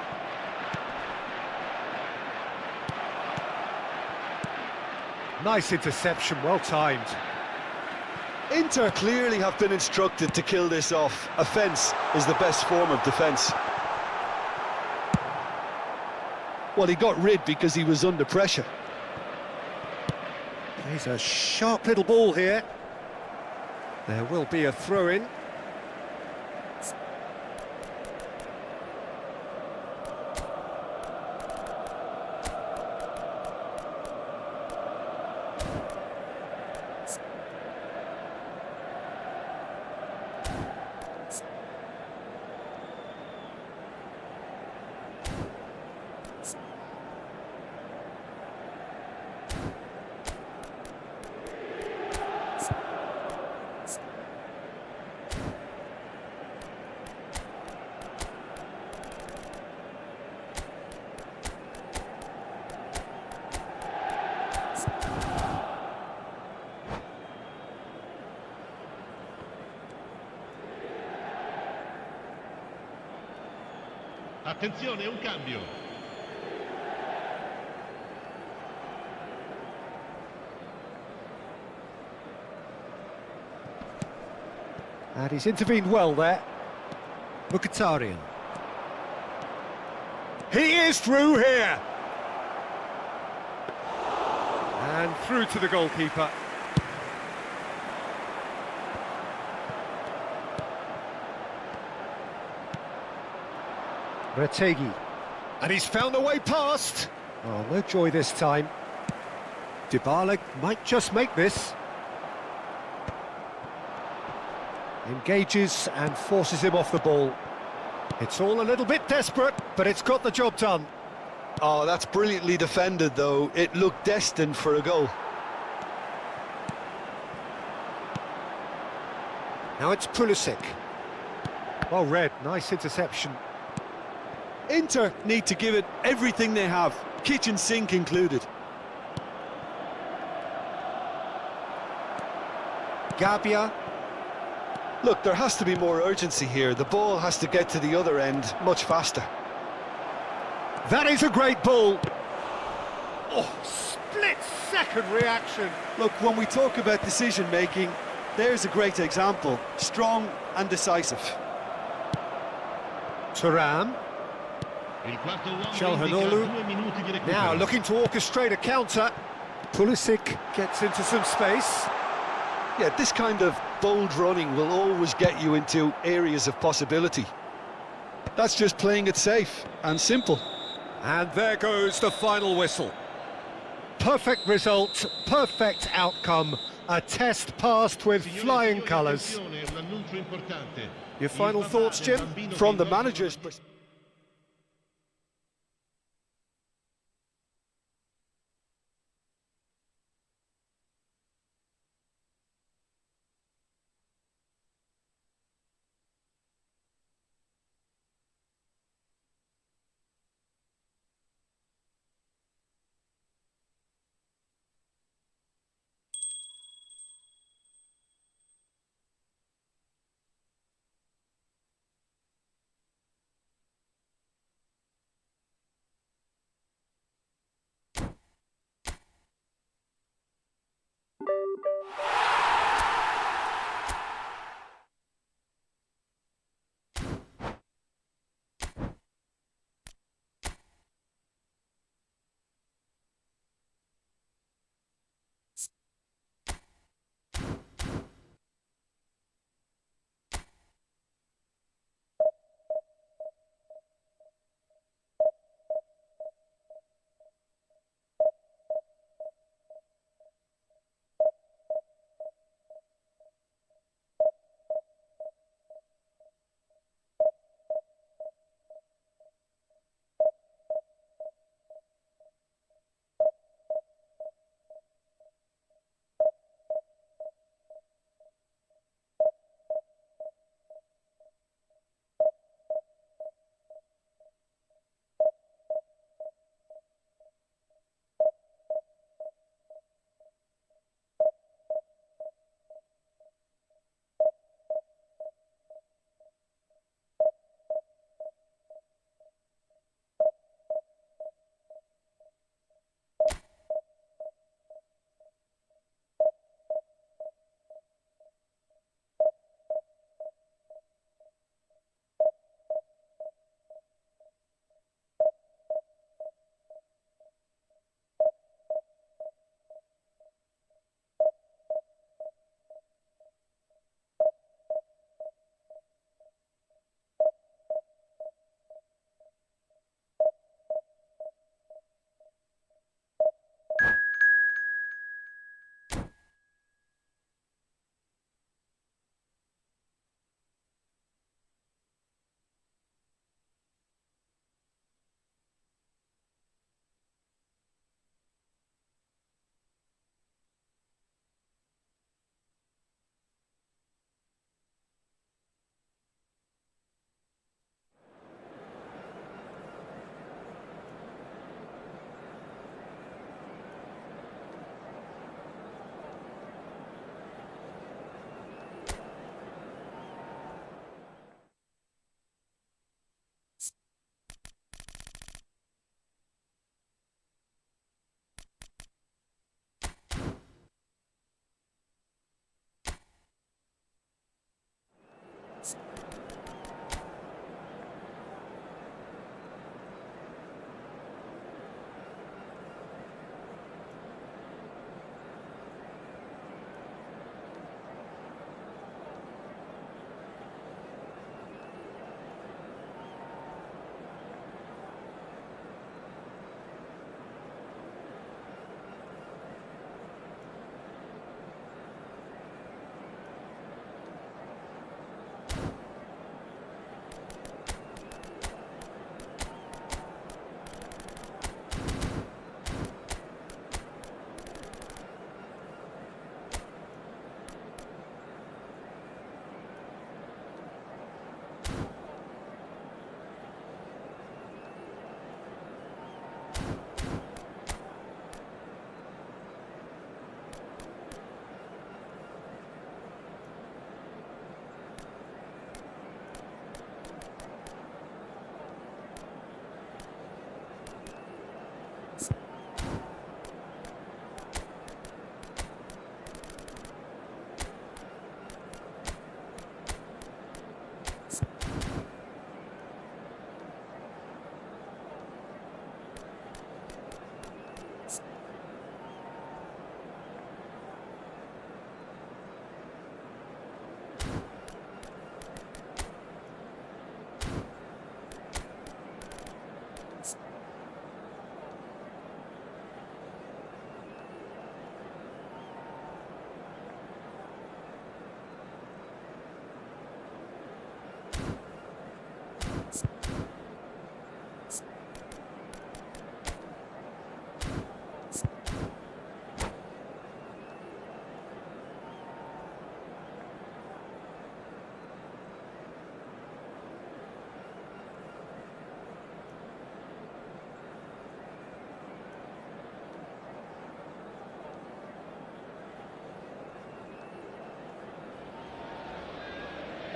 Nice interception, well timed. Inter clearly have been instructed to kill this off. Offence is the best form of defence. Well, he got rid because he was under pressure. He's a sharp little ball here. There will be a throw-in. Attenzione, un cambio. And he's intervened well there. Mkhitaryan. He is through here. And through to the goalkeeper. Retegui. And he's found a way past. Oh, no joy this time. Dybala might just make this. Engages and forces him off the ball. It's all a little bit desperate, but it's got the job done. Oh, that's brilliantly defended, though. It looked destined for a goal. Now it's Pulisic. Well read, nice interception. Inter need to give it everything they have, kitchen sink included. Gabia. Look, there has to be more urgency here. The ball has to get to the other end much faster. That is a great ball. Oh, split-second reaction. Look, when we talk about decision-making, there's a great example. Strong and decisive. Thuram. Il quarto uomo Çalhanoğlu. indica 2 minuti di recupero. Now looking to orchestrate a counter. Pulisic gets into some space. Yeah, this kind of bold running will always get you into areas of possibility. That's just playing it safe and simple. And there goes the final whistle. Perfect result, perfect outcome. A test passed with Signore e flying signori, colours. attenzione, un annuncio importante. Your final Il papà thoughts, del Jim? bambino From che the indossa manager's perspective.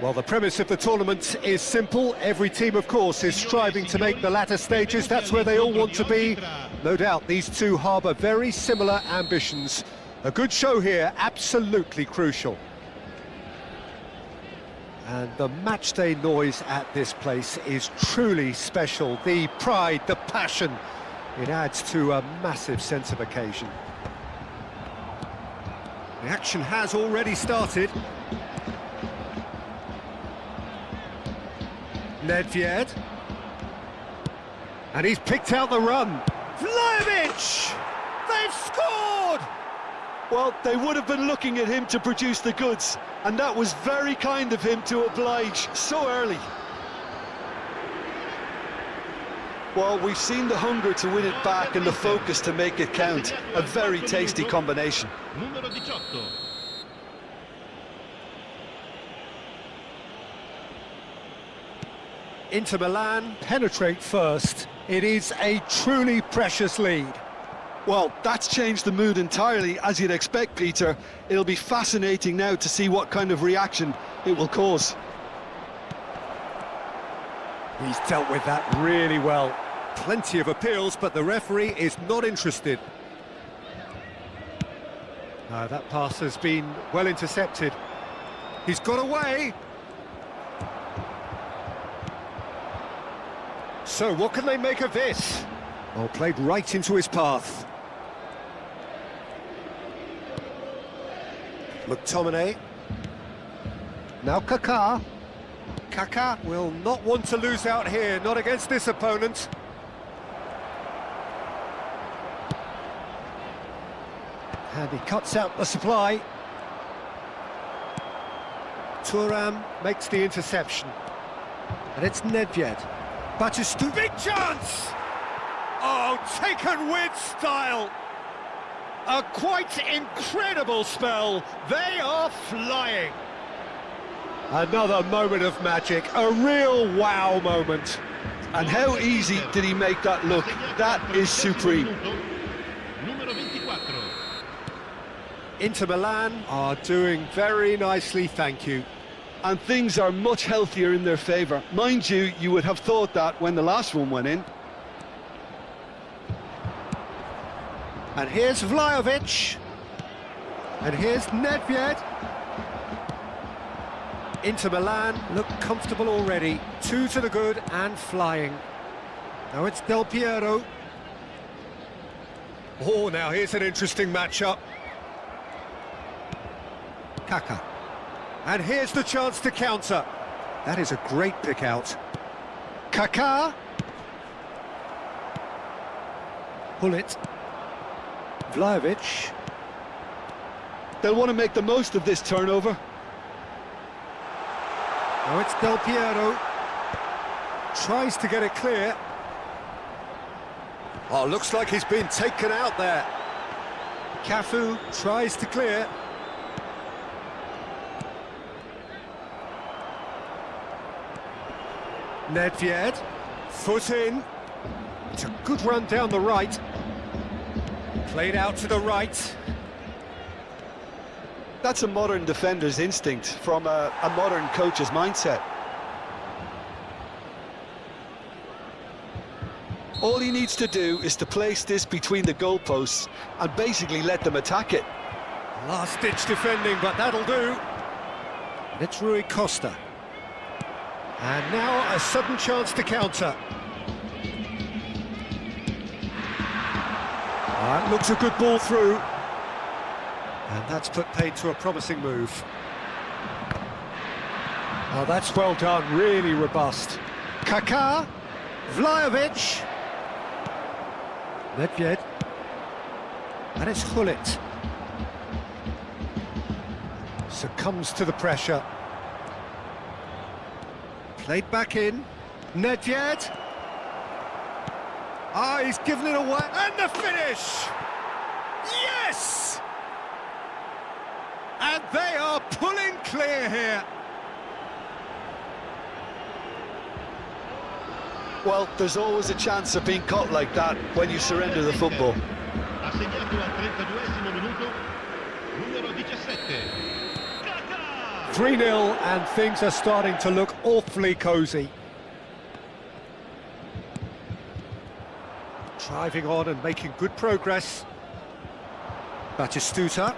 Well, the premise of the tournament is simple. Every team, of course, is striving to make the latter stages. That's where they all want to be. No doubt these two harbour very similar ambitions. A good show here, absolutely crucial. And the matchday noise at this place is truly special. The pride, the passion, it adds to a massive sense of occasion. The action has already started. Nedved, and he's picked out the run. Vlahovic! They've scored! Well, they would have been looking at him to produce the goods, and that was very kind of him to oblige so early. Well, we've seen the hunger to win it back and the focus to make it count. A very tasty combination. Numero 18. Inter Milan penetrate first. It is a truly precious lead. Well, that's changed the mood entirely, as you'd expect, Peter. It'll be fascinating now to see what kind of reaction it will cause. He's dealt with that really well. Plenty of appeals, but the referee is not interested. That pass has been well intercepted. He's got away. So, what can they make of this? Oh, played right into his path. McTominay. Now Kaká. Kaká will not want to lose out here, not against this opponent. And he cuts out the supply. Thuram makes the interception. And it's Nedved. Batistuta, big chance! Oh, taken with style! A quite incredible spell. They are flying. Another moment of magic, a real wow moment. And how easy did he make that look? That is supreme. Numero 24. Inter Milan are doing very nicely, thank you. And things are much healthier in their favour. Mind you, you would have thought that when the last one went in. And here's Vlahovic. And here's Nedved. Inter Milan look comfortable already. 2 to the good and flying. Now it's Del Piero. Oh, now here's an interesting matchup. Kaká. And here's the chance to counter. That is a great pick out. Kaká. Gullit. Vlahovic. They'll want to make the most of this turnover. Now it's Del Piero. Tries to get it clear. Oh, looks like he's been taken out there. Cafu tries to clear. Nedved, foot in. It's a good run down the right. Played out to the right. That's a modern defender's instinct from a modern coach's mindset. All he needs to do is to place this between the goalposts and basically let them attack it. Last-ditch defending, but that'll do. It's Rui Costa. And now a sudden chance to counter. That looks a good ball through. And that's put paid to a promising move. Oh, that's well done, really robust. Kaká, Vlahovic. Nedved. And it's Gullit. Succumbs to the pressure. Played back in. Nedved. Ah, he's given it away. And the finish! Yes! And they are pulling clear here. Well, there's always a chance of being caught like that when you surrender the football. Ha segnato al 32esimo minuto numero 17. 3-0 and things are starting to look awfully cosy. Driving on and making good progress. Batistuta.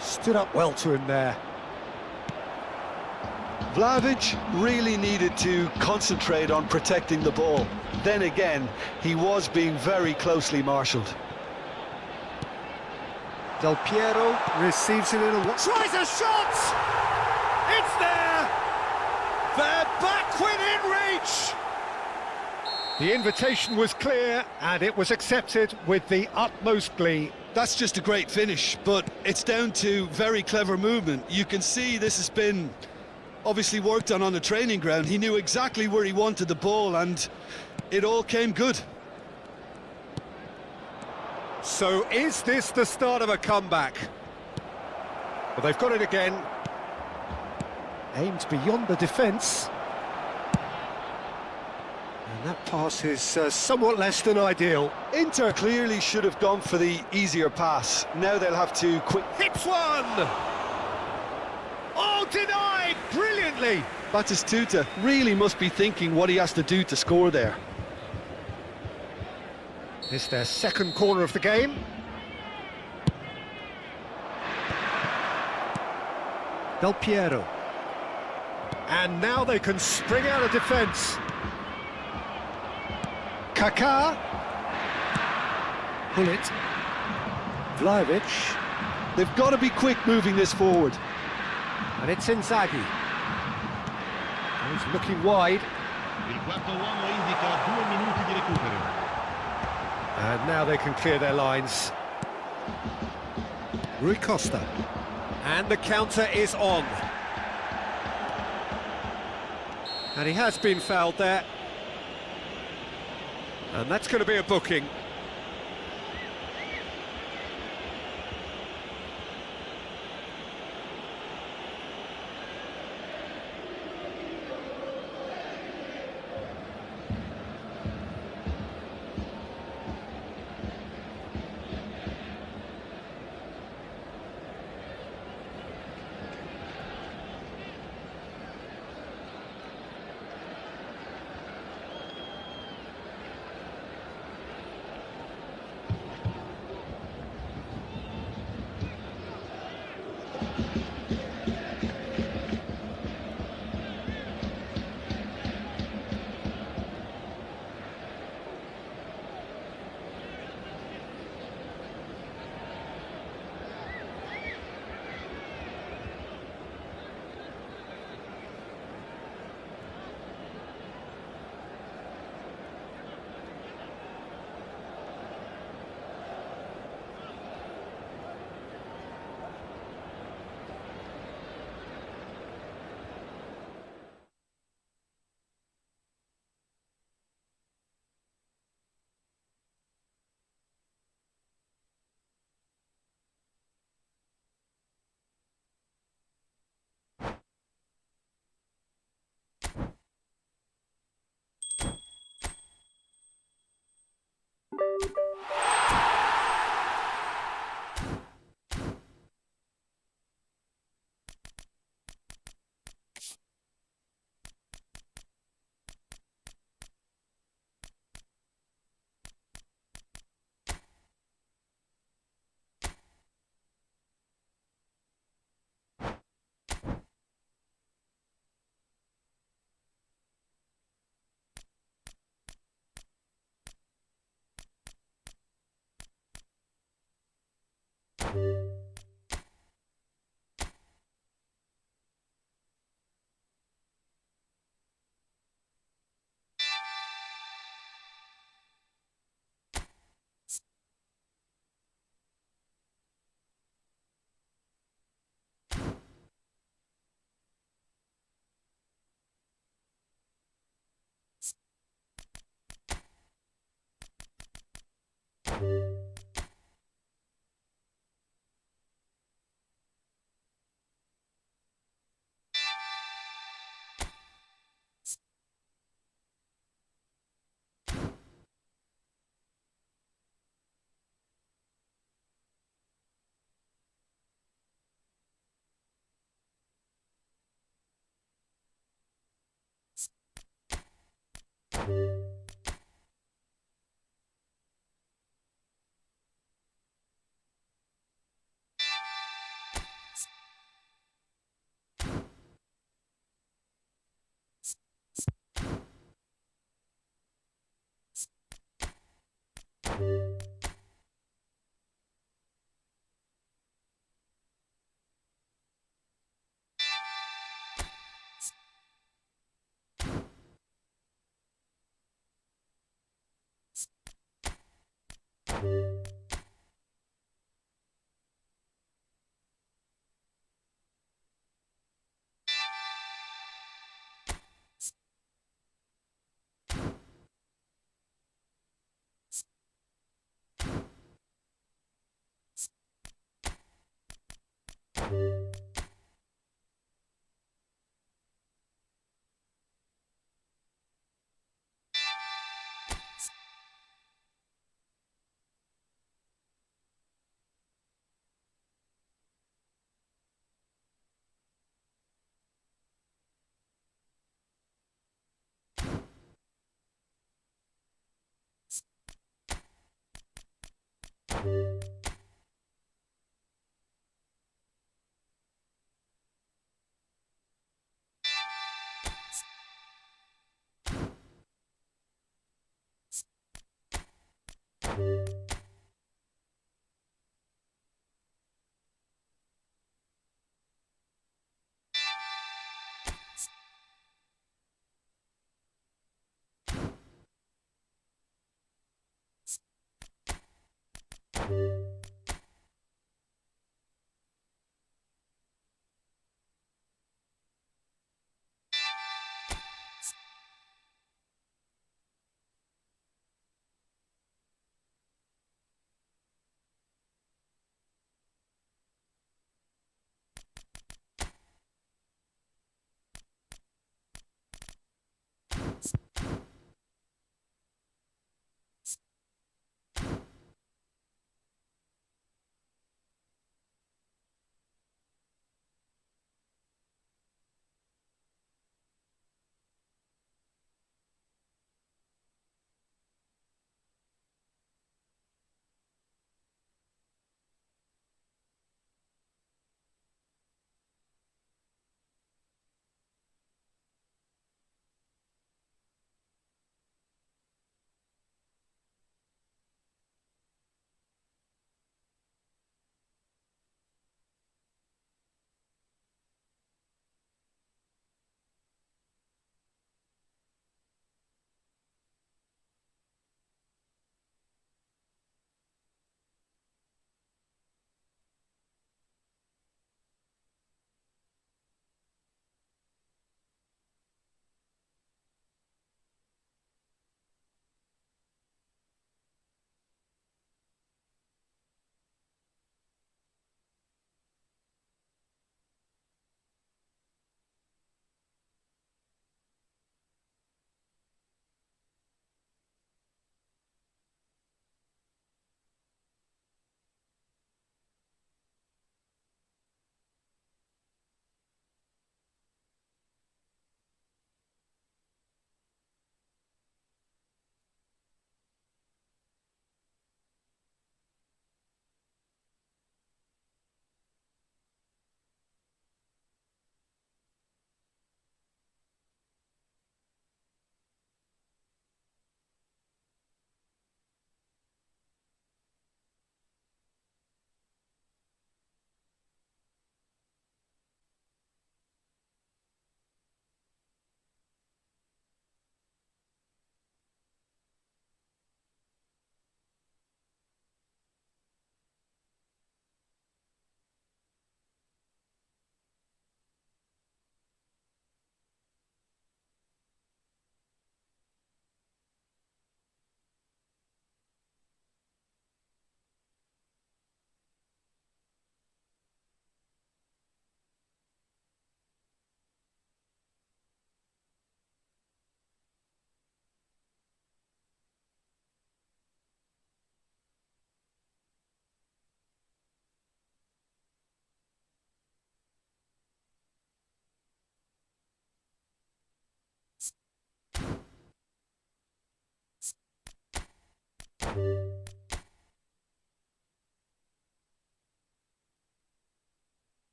Stood up well to him there. Vlahovic really needed to concentrate on protecting the ball. Then again, he was being very closely marshalled. Del Piero receives it in a... Tries a shot! It's there! They're back within reach! The invitation was clear and it was accepted with the utmost glee. That's just a great finish, but it's down to very clever movement. You can see this has been obviously worked on the training ground. He knew exactly where he wanted the ball and it all came good. So is this the start of a comeback? Well, they've got it again. Aimed beyond the defence. And that pass is somewhat less than ideal. Inter clearly should have gone for the easier pass. Now they'll have to quick... Hits one! Oh, denied! Brilliantly! Batistuta really must be thinking what he has to do to score there. It's their second corner of the game. Del Piero. And now they can spring out of defence. Kaká. Gullit. Vlahovic. They've got to be quick moving this forward. And it's Inzaghi. He's looking wide. Il quarto uomo indica 2 minuti di recupero. And now they can clear their lines. Rui Costa. And the counter is on. And he has been fouled there. And that's going to be a booking.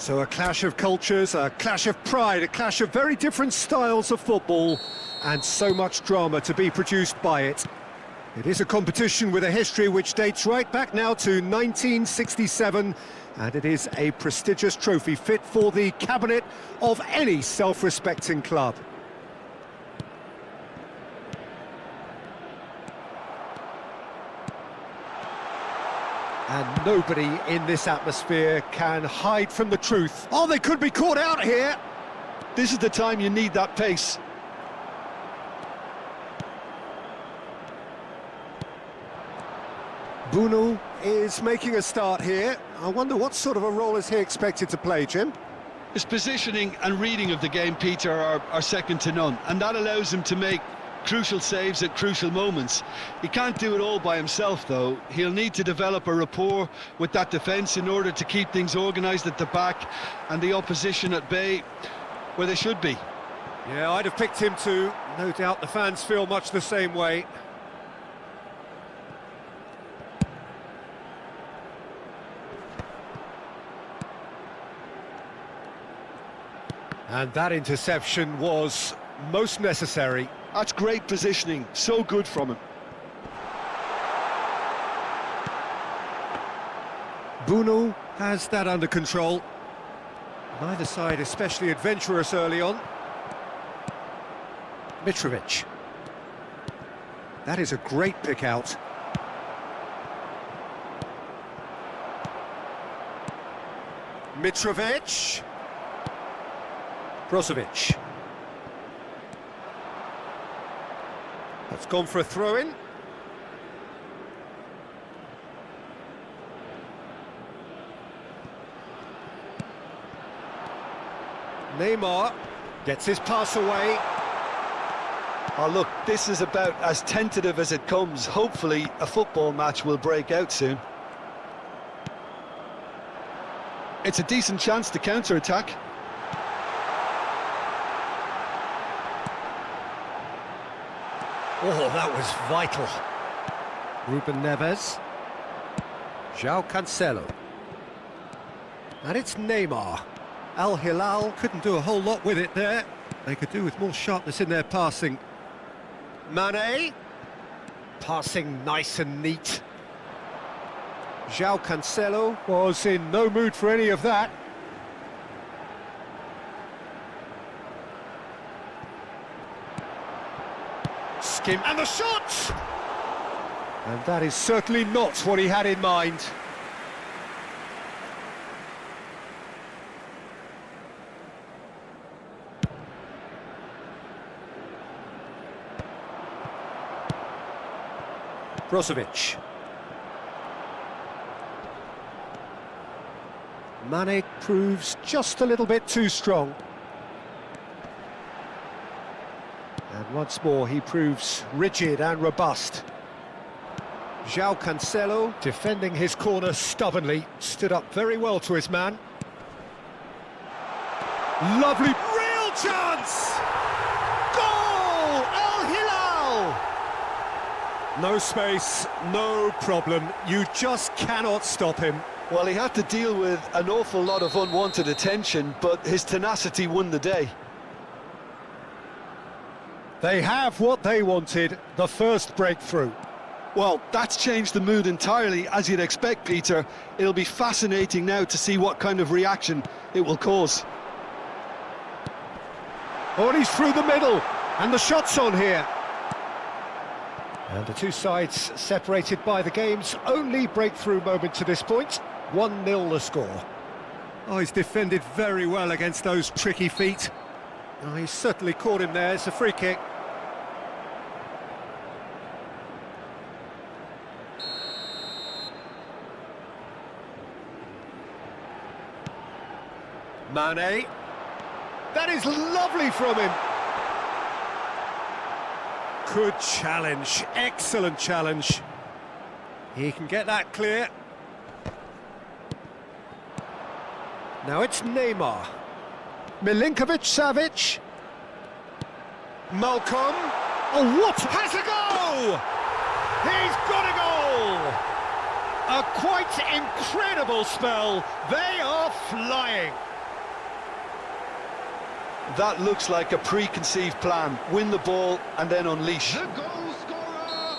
So a clash of cultures, a clash of pride, a clash of very different styles of football, and so much drama to be produced by it. It is a competition with a history which dates right back now to 1967, and it is a prestigious trophy fit for the cabinet of any self-respecting club. And nobody in this atmosphere can hide from the truth. Oh, they could be caught out here. This is the time you need that pace. Bunu is making a start here. I wonder what sort of a role is he expected to play, Jim? His positioning and reading of the game, Peter, are second to none, and that allows him to make crucial saves at crucial moments. He can't do it all by himself, though. He'll need to develop a rapport with that defence in order to keep things organised at the back and the opposition at bay where they should be. Yeah, I'd have picked him too. No doubt the fans feel much the same way. And that interception was most necessary. That's great positioning, so good from him. Bunu has that under control. Neither side especially adventurous early on. Mitrovic. That is a great pick out. Mitrovic. Brozovic. That's gone for a throw-in. Neymar gets his pass away. Oh, look, this is about as tentative as it comes. Hopefully, a football match will break out soon. It's a decent chance to counter-attack. Oh, that was vital. Ruben Neves. João Cancelo. And it's Neymar. Al Hilal couldn't do a whole lot with it there. They could do with more sharpness in their passing. Mane. Passing nice and neat. João Cancelo was in no mood for any of that. Skim, and the shot! And that is certainly not what he had in mind. Brozovic. Mane proves just a little bit too strong. And once more he proves rigid and robust. João Cancelo, defending his corner stubbornly, stood up very well to his man. Lovely, real chance! Goal! Al Hilal! No space, no problem. You just cannot stop him. Well, he had to deal with an awful lot of unwanted attention, but his tenacity won the day. They have what they wanted, the first breakthrough. Well, that's changed the mood entirely, as you'd expect, Peter. It'll be fascinating now to see what kind of reaction it will cause. Oh, and he's through the middle, and the shot's on here. And the two sides separated by the game's only breakthrough moment to this point. 1-0 the score. Oh, he's defended very well against those tricky feet. Oh, he's certainly caught him there. It's a free kick. Mane. That is lovely from him. Good challenge, excellent challenge. He can get that clear. Now it's Neymar. Milinkovic-Savic. Malcolm. Oh, what? Has a goal! He's got a goal! A quite incredible spell. They are flying. That looks like a preconceived plan. Win the ball and then unleash. The goal scorer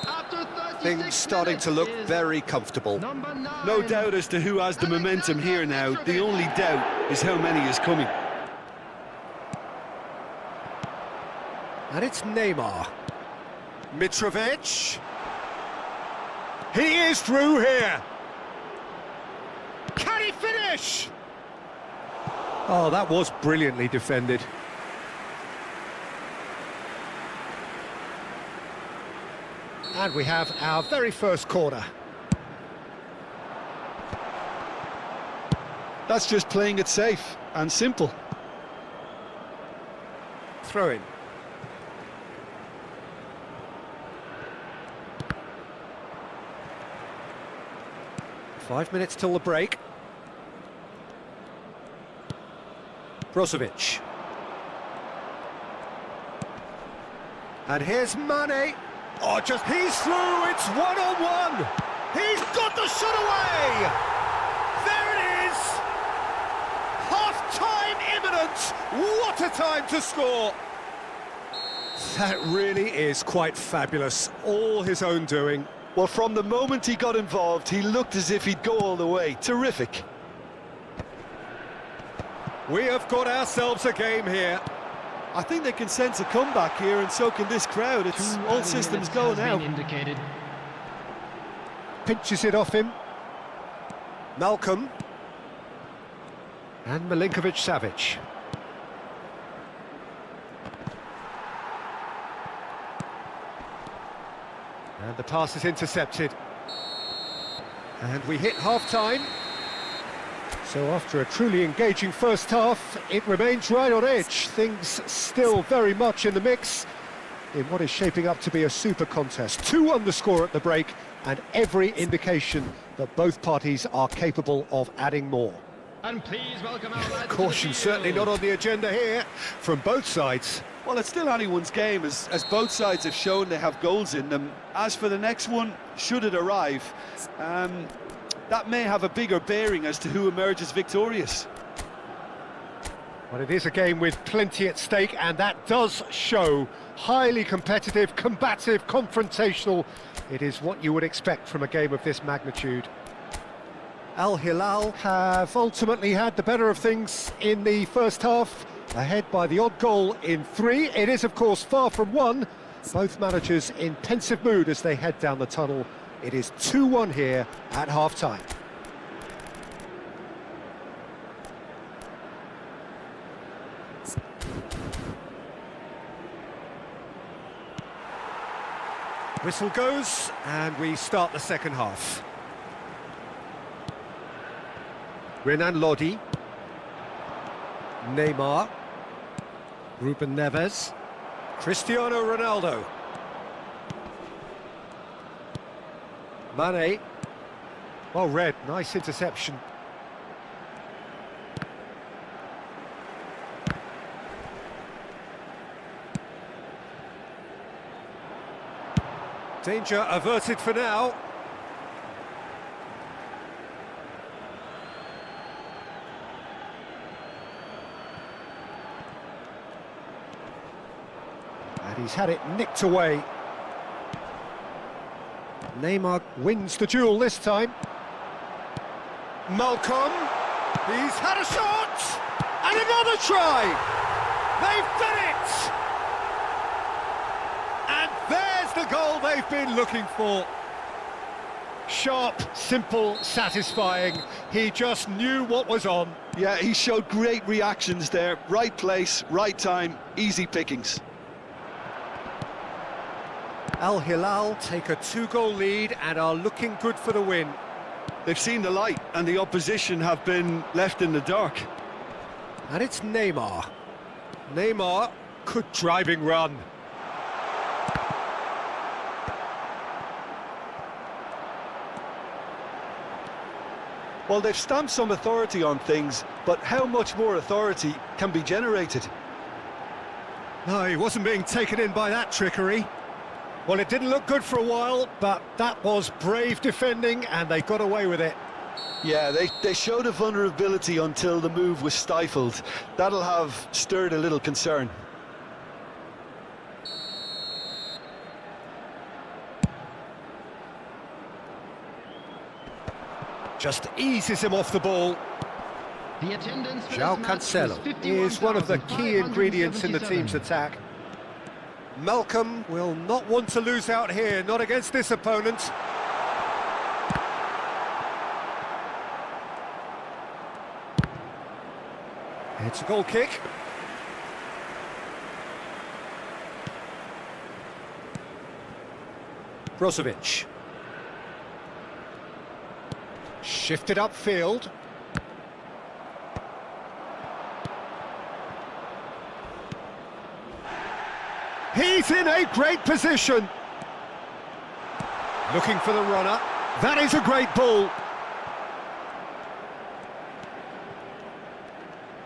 after 36 Things starting to look very comfortable. Number 9. No doubt as to who has the momentum here now. The only doubt is how many is coming. And it's Neymar. Mitrovic. He is through here. Can he finish? Oh, that was brilliantly defended. And we have our very first corner. That's just playing it safe and simple. Throw in. Five minutes till the break. Brozovic. And here's Mane. Oh, he's through, it's one-on-one. He's got the shot away. There it is. Half-time imminent. What a time to score. That really is quite fabulous. All his own doing. Well, from the moment he got involved, he looked as if he'd go all the way. Terrific. We have got ourselves a game here. I think they can sense a comeback here, and so can this crowd. It's all systems go now. Pinches it off him. Malcolm. And Milinkovic-Savic. And the pass is intercepted. And we hit half-time. So after a truly engaging first half, it remains right on edge. Things still very much in the mix in what is shaping up to be a super contest. 2-1 the score at the break, and every indication that both parties are capable of adding more. And please welcome our lads. Caution certainly not on the agenda here from both sides. Well, it's still anyone's game, as both sides have shown they have goals in them. As for the next one, should it arrive, that may have a bigger bearing as to who emerges victorious. Well, it is a game with plenty at stake, and that does show. Highly competitive, combative, confrontational. It is what you would expect from a game of this magnitude. Al Hilal have ultimately had the better of things in the first half, ahead by the odd goal in 3. It is, of course, far from 1, Both managers in pensive mood as they head down the tunnel. It is 2-1 here at half-time. Whistle goes, and we start the second half. Renan Lodi. Neymar. Ruben Neves. Cristiano Ronaldo. Mane. Well read, nice interception. Danger averted for now. And he's had it nicked away. Neymar wins the duel this time. Malcolm, he's had a shot! And another try! They've done it! And there's the goal they've been looking for. Sharp, simple, satisfying. He just knew what was on. Yeah, he showed great reactions there. Right place, right time, easy pickings. Al Hilal take a 2-goal lead and are looking good for the win. They've seen the light and the opposition have been left in the dark. And it's Neymar. Neymar, good driving run. Well, they've stamped some authority on things, but how much more authority can be generated? No, he wasn't being taken in by that trickery. Well, it didn't look good for a while, but that was brave defending, and they got away with it. Yeah, they showed a vulnerability until the move was stifled. That'll have stirred a little concern. Just eases him off the ball. The attendance for João this match Cancelo is one of the key ingredients in the team's attack. Malcolm will not want to lose out here, not against this opponent. It's a goal kick. Brozovic. Shifted upfield. He's in a great position. Looking for the runner. That is a great ball.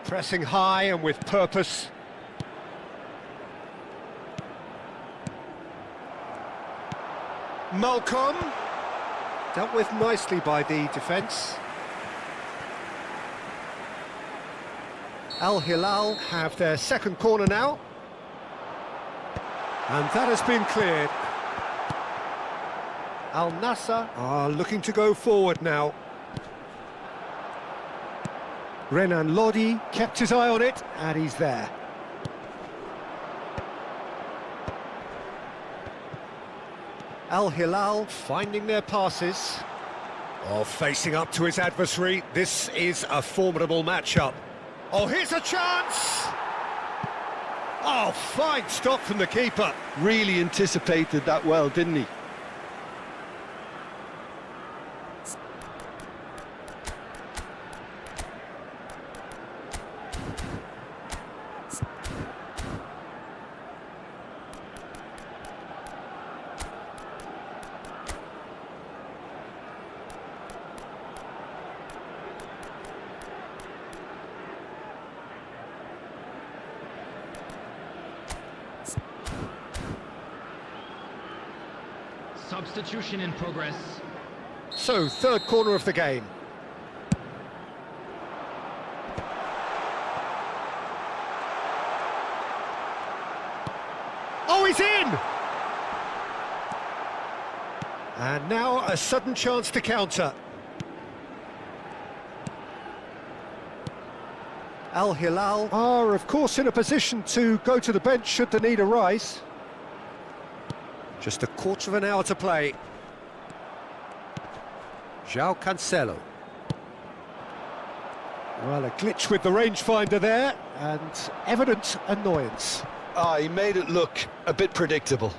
Pressing high and with purpose. Malcolm. Dealt with nicely by the defence. Al Hilal have their second corner now. And that has been cleared. Al Nassr are looking to go forward now. Renan Lodi kept his eye on it, and he's there. Al Hilal finding their passes. Oh, facing up to his adversary. This is a formidable matchup. Oh, here's a chance! Oh, fine stop from the keeper. Really anticipated that well, didn't he? Substitution in progress. So, third corner of the game. Oh, he's in! And now a sudden chance to counter. Al Hilal are, of course, in a position to go to the bench should the need arise. Just a quarter of an hour to play. João Cancelo. Well, a glitch with the rangefinder there, and evident annoyance. Ah, he made it look a bit predictable.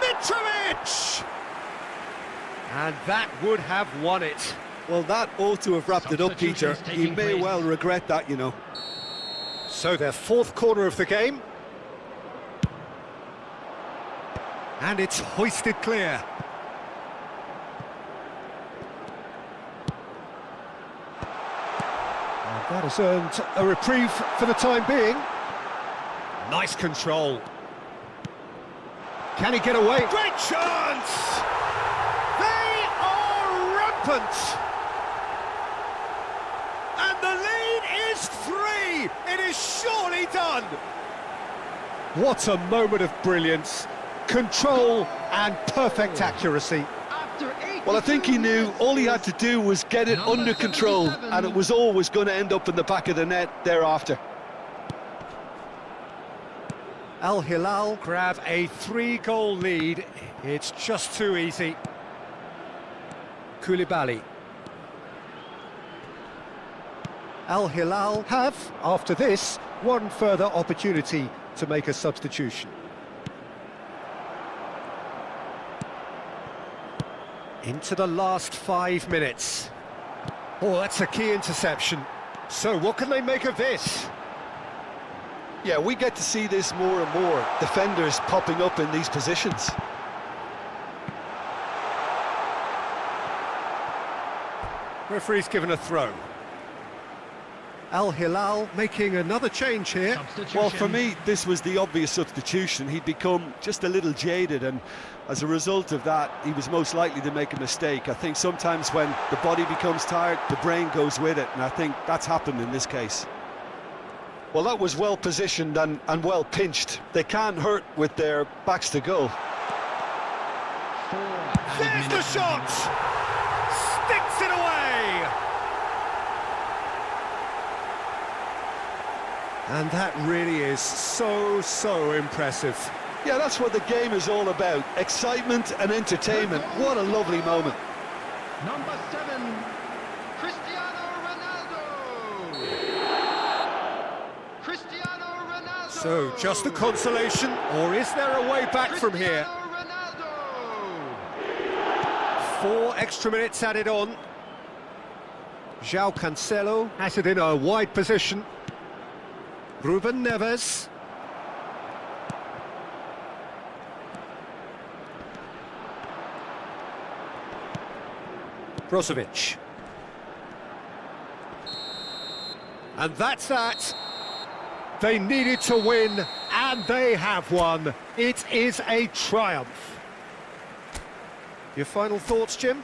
Mitrovic! And that would have won it. Well, that ought to have wrapped it up, Peter. Substitutions He taking may place. well regret that, you know. So their fourth corner of the game. And it's hoisted clear. And that has earned a reprieve for the time being. Nice control. Can he get away? Great chance! They are rampant! And the lead is 3! It is surely done! What a moment of brilliance, control and perfect accuracy. After 8. Well, I think he knew all he had to do was get it Number under control, 77. and it was always going to end up in the back of the net thereafter. Al Hilal grab a 3-goal lead. It's just too easy. Koulibaly. Al Hilal have, after this, one further opportunity to make a substitution. Into the last 5 minutes. Oh, that's a key interception. So what can they make of this? Yeah, we get to see this more and more, defenders popping up in these positions. Referee's given a throw. Al Hilal making another change here. Substitution. Well, for me, this was the obvious substitution. He'd become just a little jaded, and as a result of that, he was most likely to make a mistake. I think sometimes when the body becomes tired, the brain goes with it, and I think that's happened in this case. Well, that was well positioned and well pinched. They can't hurt with their backs to goal. 4 There's added the minutes shot! Sticks it away! And that really is so impressive. Yeah, that's what the game is all about. Excitement and entertainment. What a lovely moment. Number 7, Cristiano Ronaldo. Cristiano Ronaldo. So, just a consolation, or is there a way back from here? Cristiano Ronaldo. 4 extra minutes added on. João Cancelo has it in a wide position. Ruben Neves. Brozovic. And that's that. They needed to win, and they have won. It is a triumph. Your final thoughts, Jim?